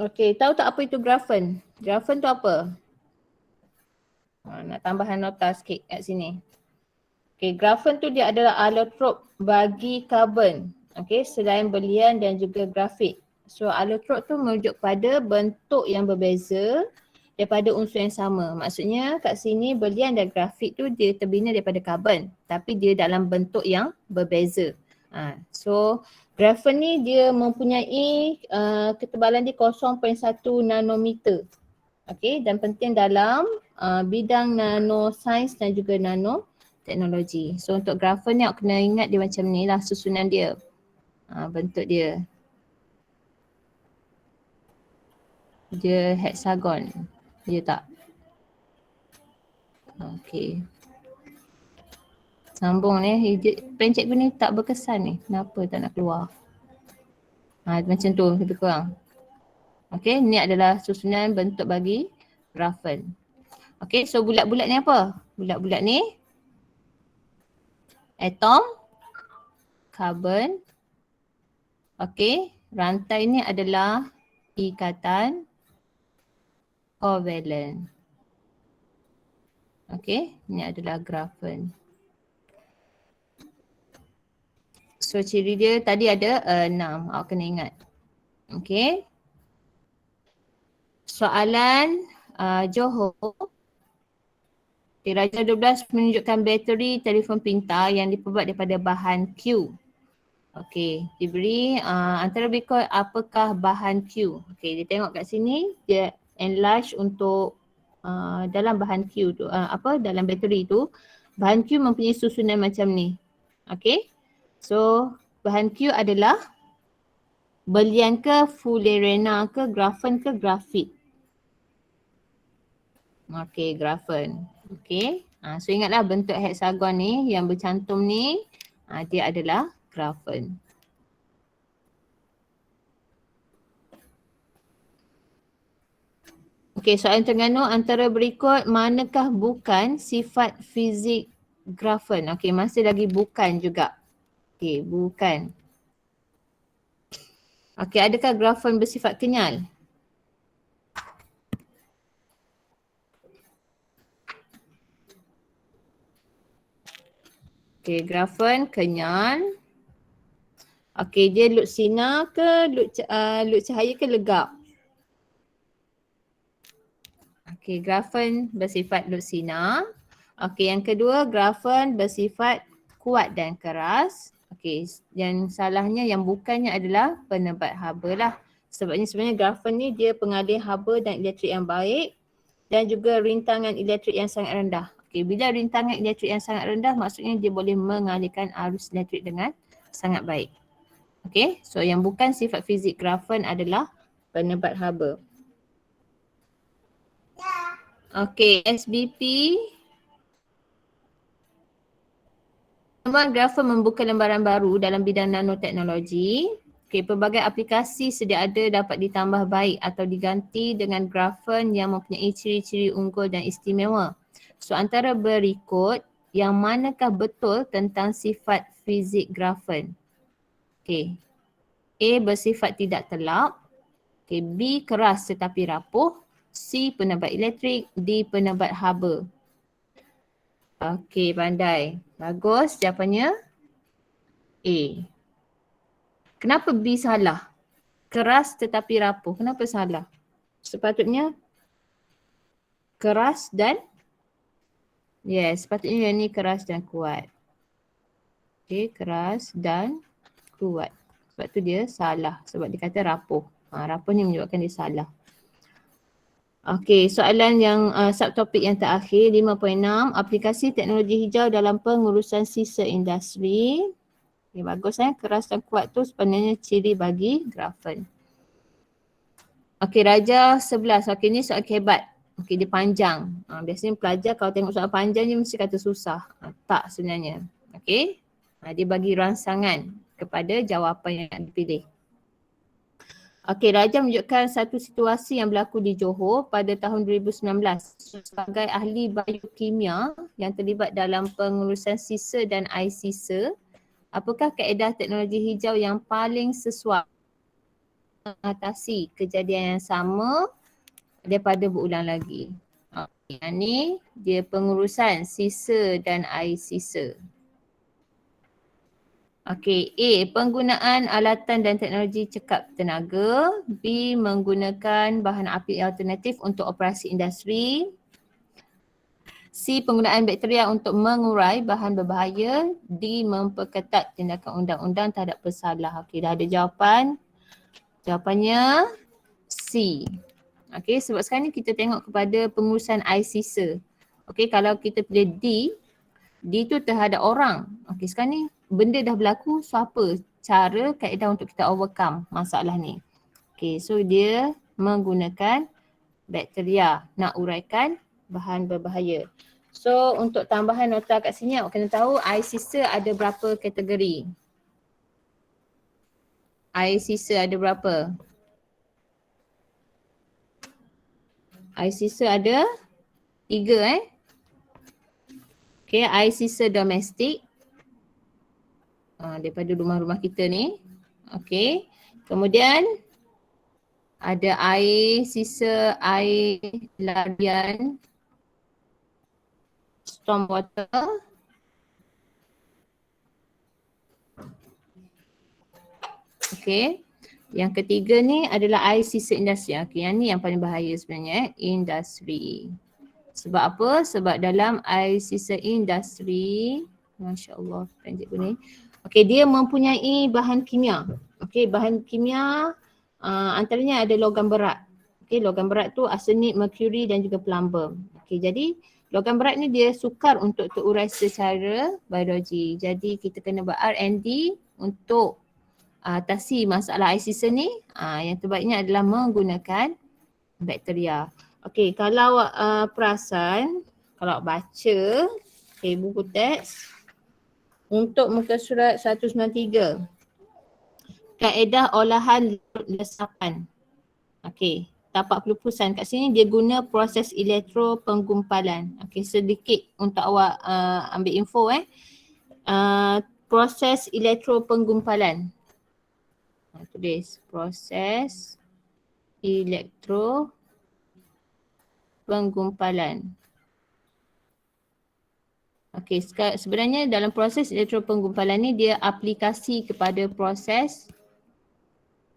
Okey, tahu tak apa itu grafen? Grafen tu apa? Nak tambahan nota sikit kat sini. Okey, grafen tu dia adalah allotrope bagi karbon. Okey, selain berlian dan juga grafit. So allotrope tu merujuk pada bentuk yang berbeza daripada unsur yang sama. Maksudnya kat sini berlian dan grafit tu dia terbina daripada karbon tapi dia dalam bentuk yang berbeza. So grafen ni dia mempunyai ketebalan dia 0.1 nanometer. Okey, dan penting dalam bidang nanoscience dan juga nanoteknologi. So untuk grafen ni awak kena ingat dia macam ni lah susunan dia. Bentuk dia. Dia hexagon. Dia tak. Okey. Sambung ni. Pen cikgu ni tak berkesan ni. Kenapa tak nak keluar? Macam tu lebih kurang. Okey, ni adalah susunan bentuk bagi grafen. Okey, so bulat-bulat ni apa? Bulat-bulat ni atom, karbon. Okey, rantai ni adalah ikatan kovalen. Okey, ni adalah grafen. So ciri dia tadi ada 6, awak kena ingat. Okey. Soalan Johor. Raja 12 menunjukkan bateri telefon pintar yang diperbuat daripada bahan Q. Okey, diberi antara berikut apakah bahan Q. Okey, dia tengok kat sini dia enlarge untuk dalam bahan Q tu dalam bateri tu bahan Q mempunyai susunan macam ni. Okey. So bahan Q adalah berlian ke, fullerena ke, grafen ke, grafit. Okey, grafen. Okey. So ingatlah bentuk hexagon ni yang bercantum ni dia adalah grafen. Okey, soalan Terengganu antara berikut manakah bukan sifat fizik grafen? Okey, masih lagi bukan juga. Okey, bukan. Okey, adakah grafen bersifat kenyal? Okey, grafen kenyal. Okey, dia load sinar ke load cahaya ke legap? Okey, grafen bersifat load sinar. Okey, yang kedua grafen bersifat kuat dan keras. Okey, yang salahnya yang bukannya adalah penebat haba lah. Sebabnya sebenarnya grafen ni dia pengalih haba dan elektrik yang baik dan juga rintangan elektrik yang sangat rendah. Okey, bila rintangan elektrik yang sangat rendah maksudnya dia boleh mengalihkan arus elektrik dengan sangat baik. Okey, so yang bukan sifat fizik grafen adalah penebat haba. Okey, SBP. Perkembangan grafen membuka lembaran baru dalam bidang nanoteknologi. Okey, pelbagai aplikasi sedia ada dapat ditambah baik atau diganti dengan grafen yang mempunyai ciri-ciri unggul dan istimewa. So antara berikut, yang manakah betul tentang sifat fizik grafen? Okey, A bersifat tidak telap. Okey, B keras tetapi rapuh. C penebat elektrik. D penebat haba. Okey, pandai. Bagus jawapannya A. Kenapa B salah? Keras tetapi rapuh. Kenapa salah? Sepatutnya keras dan sepatutnya yang ni keras dan kuat. Okey, keras dan kuat. Sebab tu dia salah. Sebab dia kata rapuh. Rapuh ni menyebabkan dia salah. Okey, soalan yang subtopik yang terakhir 5.6, aplikasi teknologi hijau dalam pengurusan sisa industri. Okay, bagus keras dan kuat tu sebenarnya ciri bagi grafen. Okey, Raja 11. Okey, ni soal hebat. Okey, dia panjang. Biasanya pelajar kalau tengok soal panjang ni mesti kata susah. Tak sebenarnya. Okey. Dia bagi rangsangan kepada jawapan yang dipilih. Okey, Raja menunjukkan satu situasi yang berlaku di Johor pada tahun 2019 sebagai ahli biokimia yang terlibat dalam pengurusan sisa dan air sisa. Apakah kaedah teknologi hijau yang paling sesuai mengatasi kejadian yang sama daripada berulang lagi? Yang ni dia pengurusan sisa dan air sisa. Okey, A, penggunaan alatan dan teknologi cekap tenaga. B, menggunakan bahan api alternatif untuk operasi industri. C, penggunaan bakteria untuk mengurai bahan berbahaya. D, memperketat tindakan undang-undang terhadap pesalah. Okey, dah ada jawapan. Jawapannya C. Okey, sebab sekarang ni kita tengok kepada pengurusan air sisa. Okey, kalau kita pilih D tu terhadap orang. Okey, sekarang ni benda dah berlaku, so apa cara kaedah untuk kita overcome masalah ni? Okey, so dia menggunakan bakteria nak uraikan bahan berbahaya. So untuk tambahan nota kat sini awak kena tahu air sisa ada berapa kategori? Air sisa ada berapa? Air sisa ada 3 Okey, air sisa domestik daripada rumah-rumah kita ni. Okey, kemudian ada air sisa air larian storm water. Okey, yang ketiga ni adalah air sisa industri. Okey, yang ni yang paling bahaya sebenarnya industri. Sebab apa? Sebab dalam air sisa industri, Masya Allah, pendek pun ni. Okey, dia mempunyai bahan kimia. Okey, bahan kimia antaranya ada logam berat. Okey, logam berat tu arsenik, merkuri dan juga plumbum. Okey, jadi logam berat ni dia sukar untuk terurai secara biologi. Jadi kita kena buat R&D untuk atasi masalah air sisa ni. Yang terbaiknya adalah menggunakan bakteria. Okey, kalau awak perasan, kalau awak baca buku teks untuk muka surat 193, kaedah olahan lesapan. Okey, tapak pelupusan kat sini dia guna proses elektropenggumpalan. Okey, sedikit untuk awak ambil info proses elektropenggumpalan. Tulis proses elektropenggumpalan. Okey, sebenarnya dalam proses elektropenggumpalan ni dia aplikasi kepada proses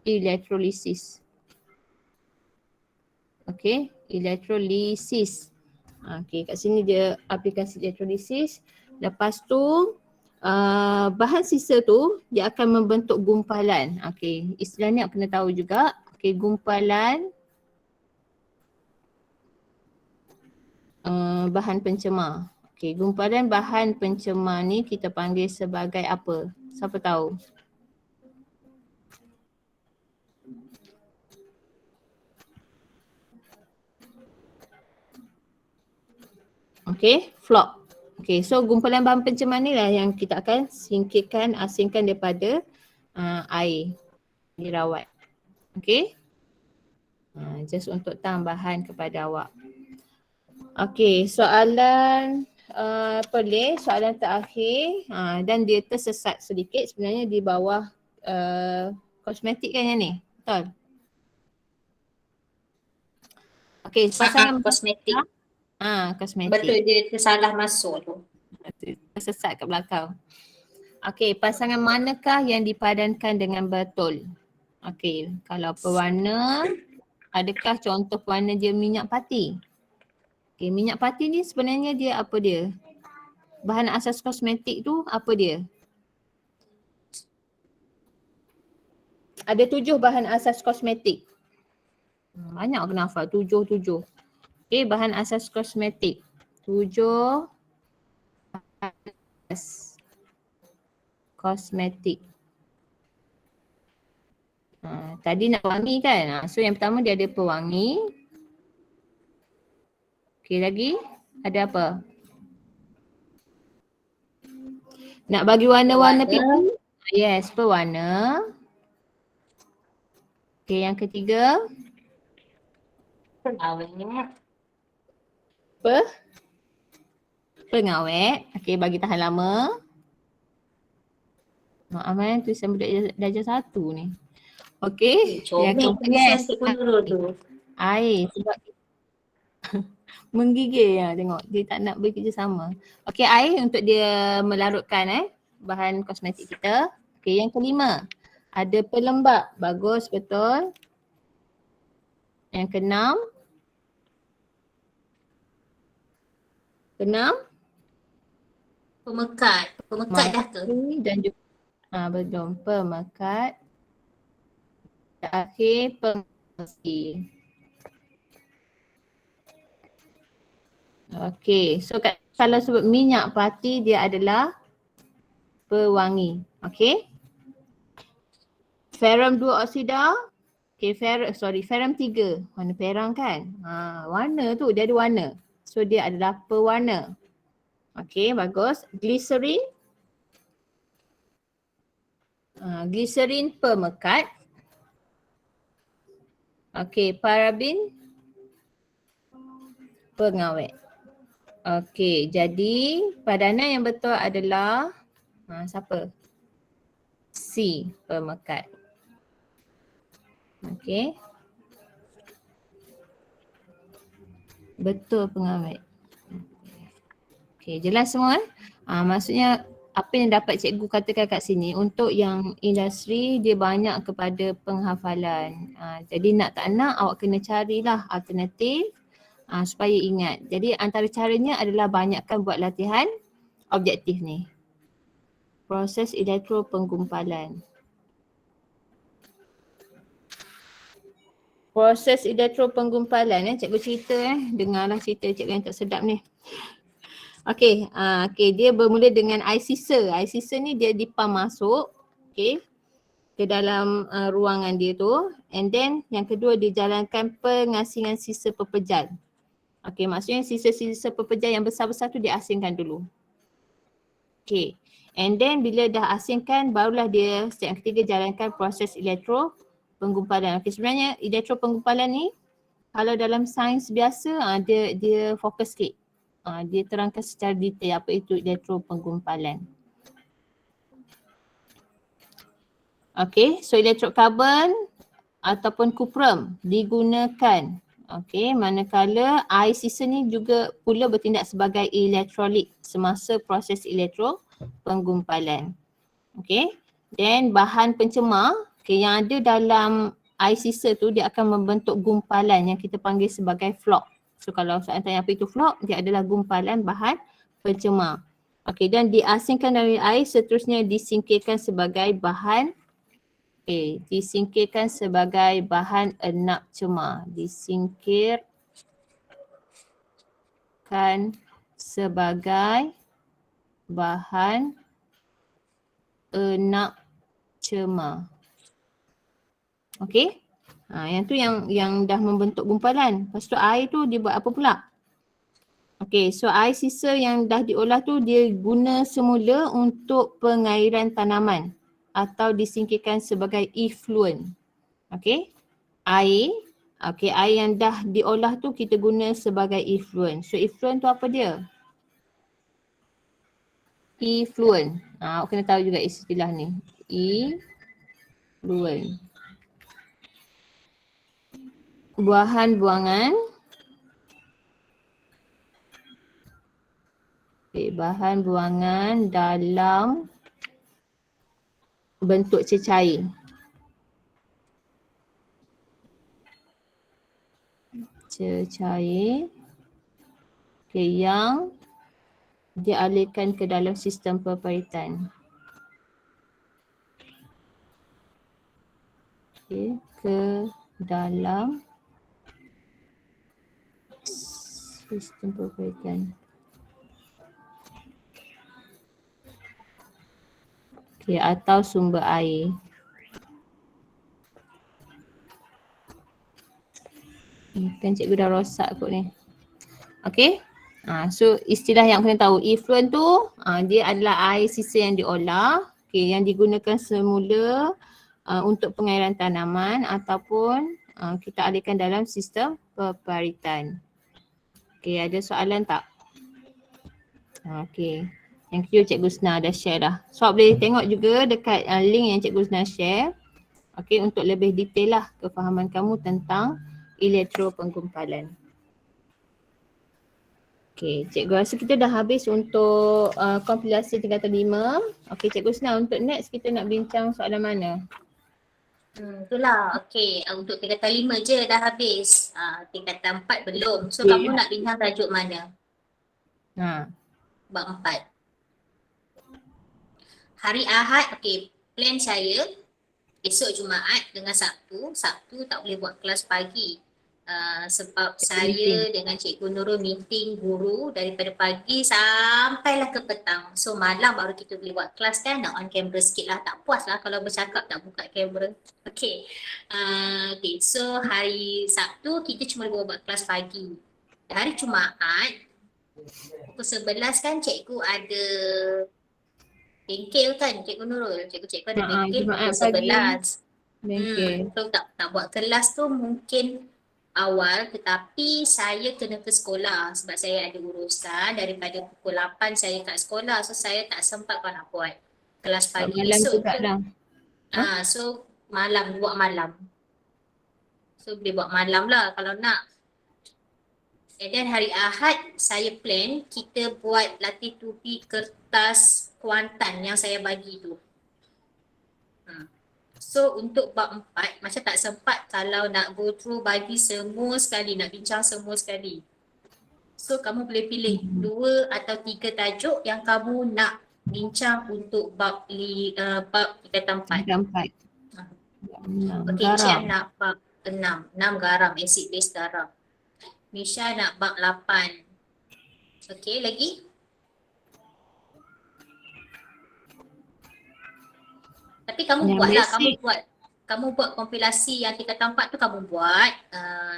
elektrolisis. Okey, elektrolisis. Okey, kat sini dia aplikasi elektrolisis. Lepas tu bahan sisa tu dia akan membentuk gumpalan. Okey, istilah ni kena tahu juga. Okey, gumpalan bahan pencemar. Okey, gumpalan bahan pencemar ni kita panggil sebagai apa? Siapa tahu? Okey, flop. Okey, so gumpalan bahan pencemar ni lah yang kita akan asingkan daripada air dirawat. Okey. Just untuk tambahan kepada awak. Okey, soalan soalan terakhir dan dia tersesat sedikit sebenarnya di bawah kosmetik kan yang ni? Betul? Okey, pasangan Kosmetik. kosmetik. Betul, dia tersalah masuk tu. Tersesat kat belakang. Okey, pasangan manakah yang dipadankan dengan betul? Okey, kalau pewarna, adakah contoh pewarna dia minyak pati? Okey, minyak pati ni sebenarnya dia apa dia? Bahan asas kosmetik tu apa dia? Ada 7 bahan asas kosmetik. Banyak kena hafal, 7. Okey, bahan asas kosmetik. 7 asas kosmetik. Tadi nak wangi kan? So yang pertama dia ada pewangi. Okey, lagi ada apa? Nak bagi warna-warna pipi? Yes, pewarna. Okey, yang ketiga pengawet. Okey, bagi tahan lama. Maaf tulisan budak darjah 1 ni. Okey, yang Comel yes, cantik peluru tu. air sebab menggigil ya, tengok dia tak nak bekerjasama. Okey, air untuk dia melarutkan bahan kosmetik kita. Okey, yang kelima ada pelembab. Bagus, betul. Yang keenam Pemekat dah ke? dan juga betul, pemekat. Terakhir pembersih. Okey, so kalau sebut minyak pati dia adalah pewangi. Okey. Ferrum 2 oksida. Okey, ferrum 3. Warna perang kan? Warna tu dia ada warna. So dia adalah pewarna. Okey, bagus. Glycerin. Glycerin pemekat. Okey, parabin pengawet. Okey, jadi padanan yang betul adalah siapa? C, pemekat. Okey. Betul, pengawet. Okey, jelas semua maksudnya apa yang dapat cikgu katakan kat sini, untuk yang industri dia banyak kepada penghafalan. Jadi nak tak nak awak kena carilah alternatif supaya ingat. Jadi antara caranya adalah banyakkan buat latihan objektif ni. Proses elektropenggumpalan. Proses elektropenggumpalan cikgu cerita dengarlah cerita cikgu yang tak sedap ni. Okey, dia bermula dengan air sisa. Air sisa ni dia dipam masuk, ke dalam ruangan dia tu, and then yang kedua dia jalankan pengasingan sisa pepejal. Okey, maksudnya sisa-sisa pepejal yang besar-besar tu dia asingkan dulu. Okey, and then bila dah asingkan barulah dia step yang ketiga jalankan proses elektropenggumpalan. Okey, sebenarnya elektropenggumpalan ni kalau dalam sains biasa dia fokus sikit. Dia terangkan secara detail apa itu elektropenggumpalan. Okey, so elektrokarbon ataupun kuprum digunakan Okey, manakala air sisa ni juga pula bertindak sebagai elektrolit semasa proses penggumpalan. Okey. Then bahan pencemar yang ada dalam air sisa tu dia akan membentuk gumpalan yang kita panggil sebagai flok. So kalau soalan tanya apa itu flok, dia adalah gumpalan bahan pencemar. Okey, dan diasingkan dari air, seterusnya disingkirkan sebagai bahan disingkirkan sebagai bahan enap cemar. Disingkirkan sebagai bahan enap cemar. Okey? Yang tu yang dah membentuk gumpalan. Lepas tu air tu dia buat apa pula? Okey, so air sisa yang dah diolah tu dia guna semula untuk pengairan tanaman atau disingkirkan sebagai effluent. Okey? Air yang dah diolah tu kita guna sebagai effluent. So effluent tu apa dia? Effluent. Awak kena tahu juga istilah ni. Effluent. Bahan buangan. Bahan buangan dalam bentuk cecair. Cecair yang dialirkan ke dalam sistem peperitan. Ke dalam sistem peperitan. Atau sumber air. Kan cikgu dah rosak kot ni. Okey. So istilah yang kena tahu, effluent tu dia adalah air sisa yang diolah, yang digunakan semula untuk pengairan tanaman ataupun kita alihkan dalam sistem peperitan. Ada soalan tak? Yang kedua Cikgu Sna dah share dah. So boleh tengok juga dekat link yang Cikgu Sna share. Untuk lebih detail lah kefahaman kamu tentang elektropenggumpalan. Cikgu rasa kita dah habis untuk kompilasi tingkatan 5. Cikgu Sna, untuk next kita nak bincang soalan mana? Itulah. Untuk tingkatan 5 je dah habis. Tingkatan 4 belum. So kamu nak bincang tajuk mana? Bab 4. Hari Ahad, plan saya esok Jumaat dengan Sabtu tak boleh buat kelas pagi. Sebab saya dengan Cikgu Nurul meeting guru daripada pagi sampailah ke petang. So malam baru kita boleh buat kelas kan, nak on camera sikit lah. Tak puas lah kalau bercakap tak buka kamera. So hari Sabtu kita cuma boleh buat kelas pagi. Hari Jumaat pukul 11 kan cikgu ada bengkel kan Cikgu Nurul. Cikgu ada bengkel pukul 11. So tak buat kelas tu mungkin awal, tetapi saya kena ke sekolah sebab saya ada urusan daripada pukul 8 saya kat sekolah. So saya tak sempat nak buat kelas pagi malam esok juga tu. dah. So buat malam. So boleh buat malam lah kalau nak. And then hari Ahad saya plan kita buat latih tupi kertas Kuantan yang saya bagi tu. So untuk bab 4 macam tak sempat kalau nak go through bagi semua sekali, nak bincang semua sekali. So kamu boleh pilih 2 atau 3 tajuk yang kamu nak bincang untuk bab tingkatan 4. Cian nak bab 6 garam, acid base garam. Misha nak bab 8. Lagi? Tapi kamu buatlah, kamu buat kompilasi yang tingkatan 4 tu kamu buat.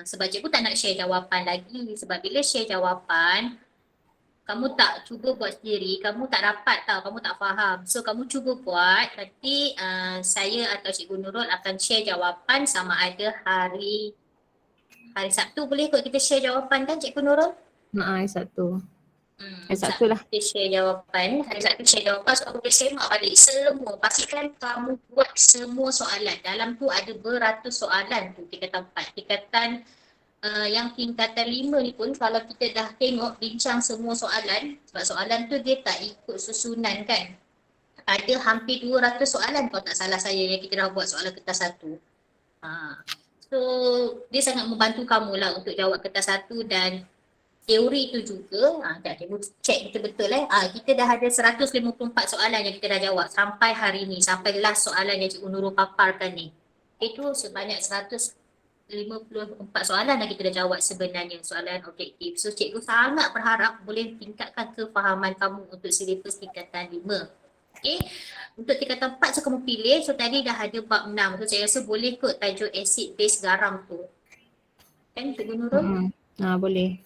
Sebab cikgu tak nak share jawapan lagi. Sebab bila share jawapan, kamu tak cuba buat sendiri, kamu tak dapat tau, kamu tak faham. So kamu cuba buat, nanti saya atau Cikgu Nurul akan share jawapan sama ada hari Sabtu boleh kot kita share jawapan kan Cikgu Nurul? Hari Sabtu. Hari Sabtu lah. Kita share jawapan. Hari Sabtu share jawapan so aku boleh semak balik semua. Pastikan kamu buat semua soalan. Dalam tu ada beratus soalan tu tingkatan 4. Tingkatan yang tingkatan 5 ni pun kalau kita dah tengok bincang semua soalan, sebab soalan tu dia tak ikut susunan kan. Ada hampir 200 soalan kalau tak salah saya yang kita dah buat soalan kertas 1. So dia sangat membantu kamu lah untuk jawab kertas 1 dan teori tu juga. Sekejap cikgu check betul-betul kita dah ada 154 soalan yang kita dah jawab sampai hari ni, sampai last soalan yang Cikgu Nurul paparkan ni. Itu sebanyak 154 soalan yang kita dah jawab sebenarnya, soalan objektif. So cikgu sangat berharap boleh tingkatkan kefahaman kamu untuk silibus tingkatan 5. Okay. Untuk tingkatan 4 so kamu pilih. So tadi dah ada bab 6. So saya rasa boleh kot tajuk acid base garam tu. Kan Cikgu Nurul? Boleh.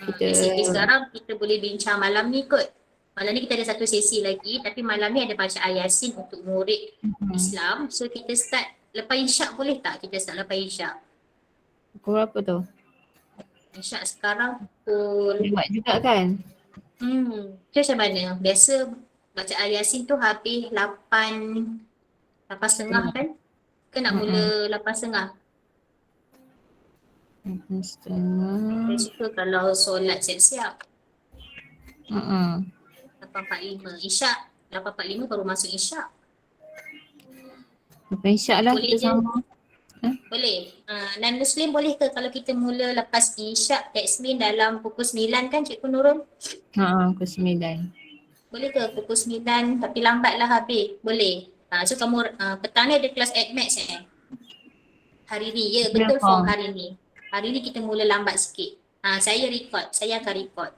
Acid base garam kita boleh bincang malam ni kot. Malam ni kita ada satu sesi lagi, tapi malam ni ada baca ayat Yasin untuk murid Islam. So kita start lepas isyak boleh tak? Kita start lepas isyak. Pukul berapa tu? Isyak sekarang pukul... Buat juga kan? Itu macam mana? Biasa baca ayat Yasin tu habis 8.30 kan? Ke nak mula 8.30? 8.30. Dari situ kalau solat siap-siap. 8.45. Isyak 8.45 baru masuk isyak. Lepas isyak lah Boleh kita sama. Boleh. Non-Muslim boleh ke kalau kita mula lepas isyak takmin dalam pukul 9 kan Cikgu Nurul? Pukul 9. Boleh ke pukul 9 tapi lambatlah habis? Boleh. So kamu petang ni ada kelas AdMax hari ni. Ya betul form hari ni. Hari ni kita mula lambat sikit. Saya akan record.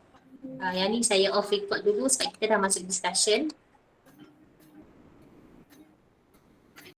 Yang ni saya off record dulu sebab kita dah masuk discussion.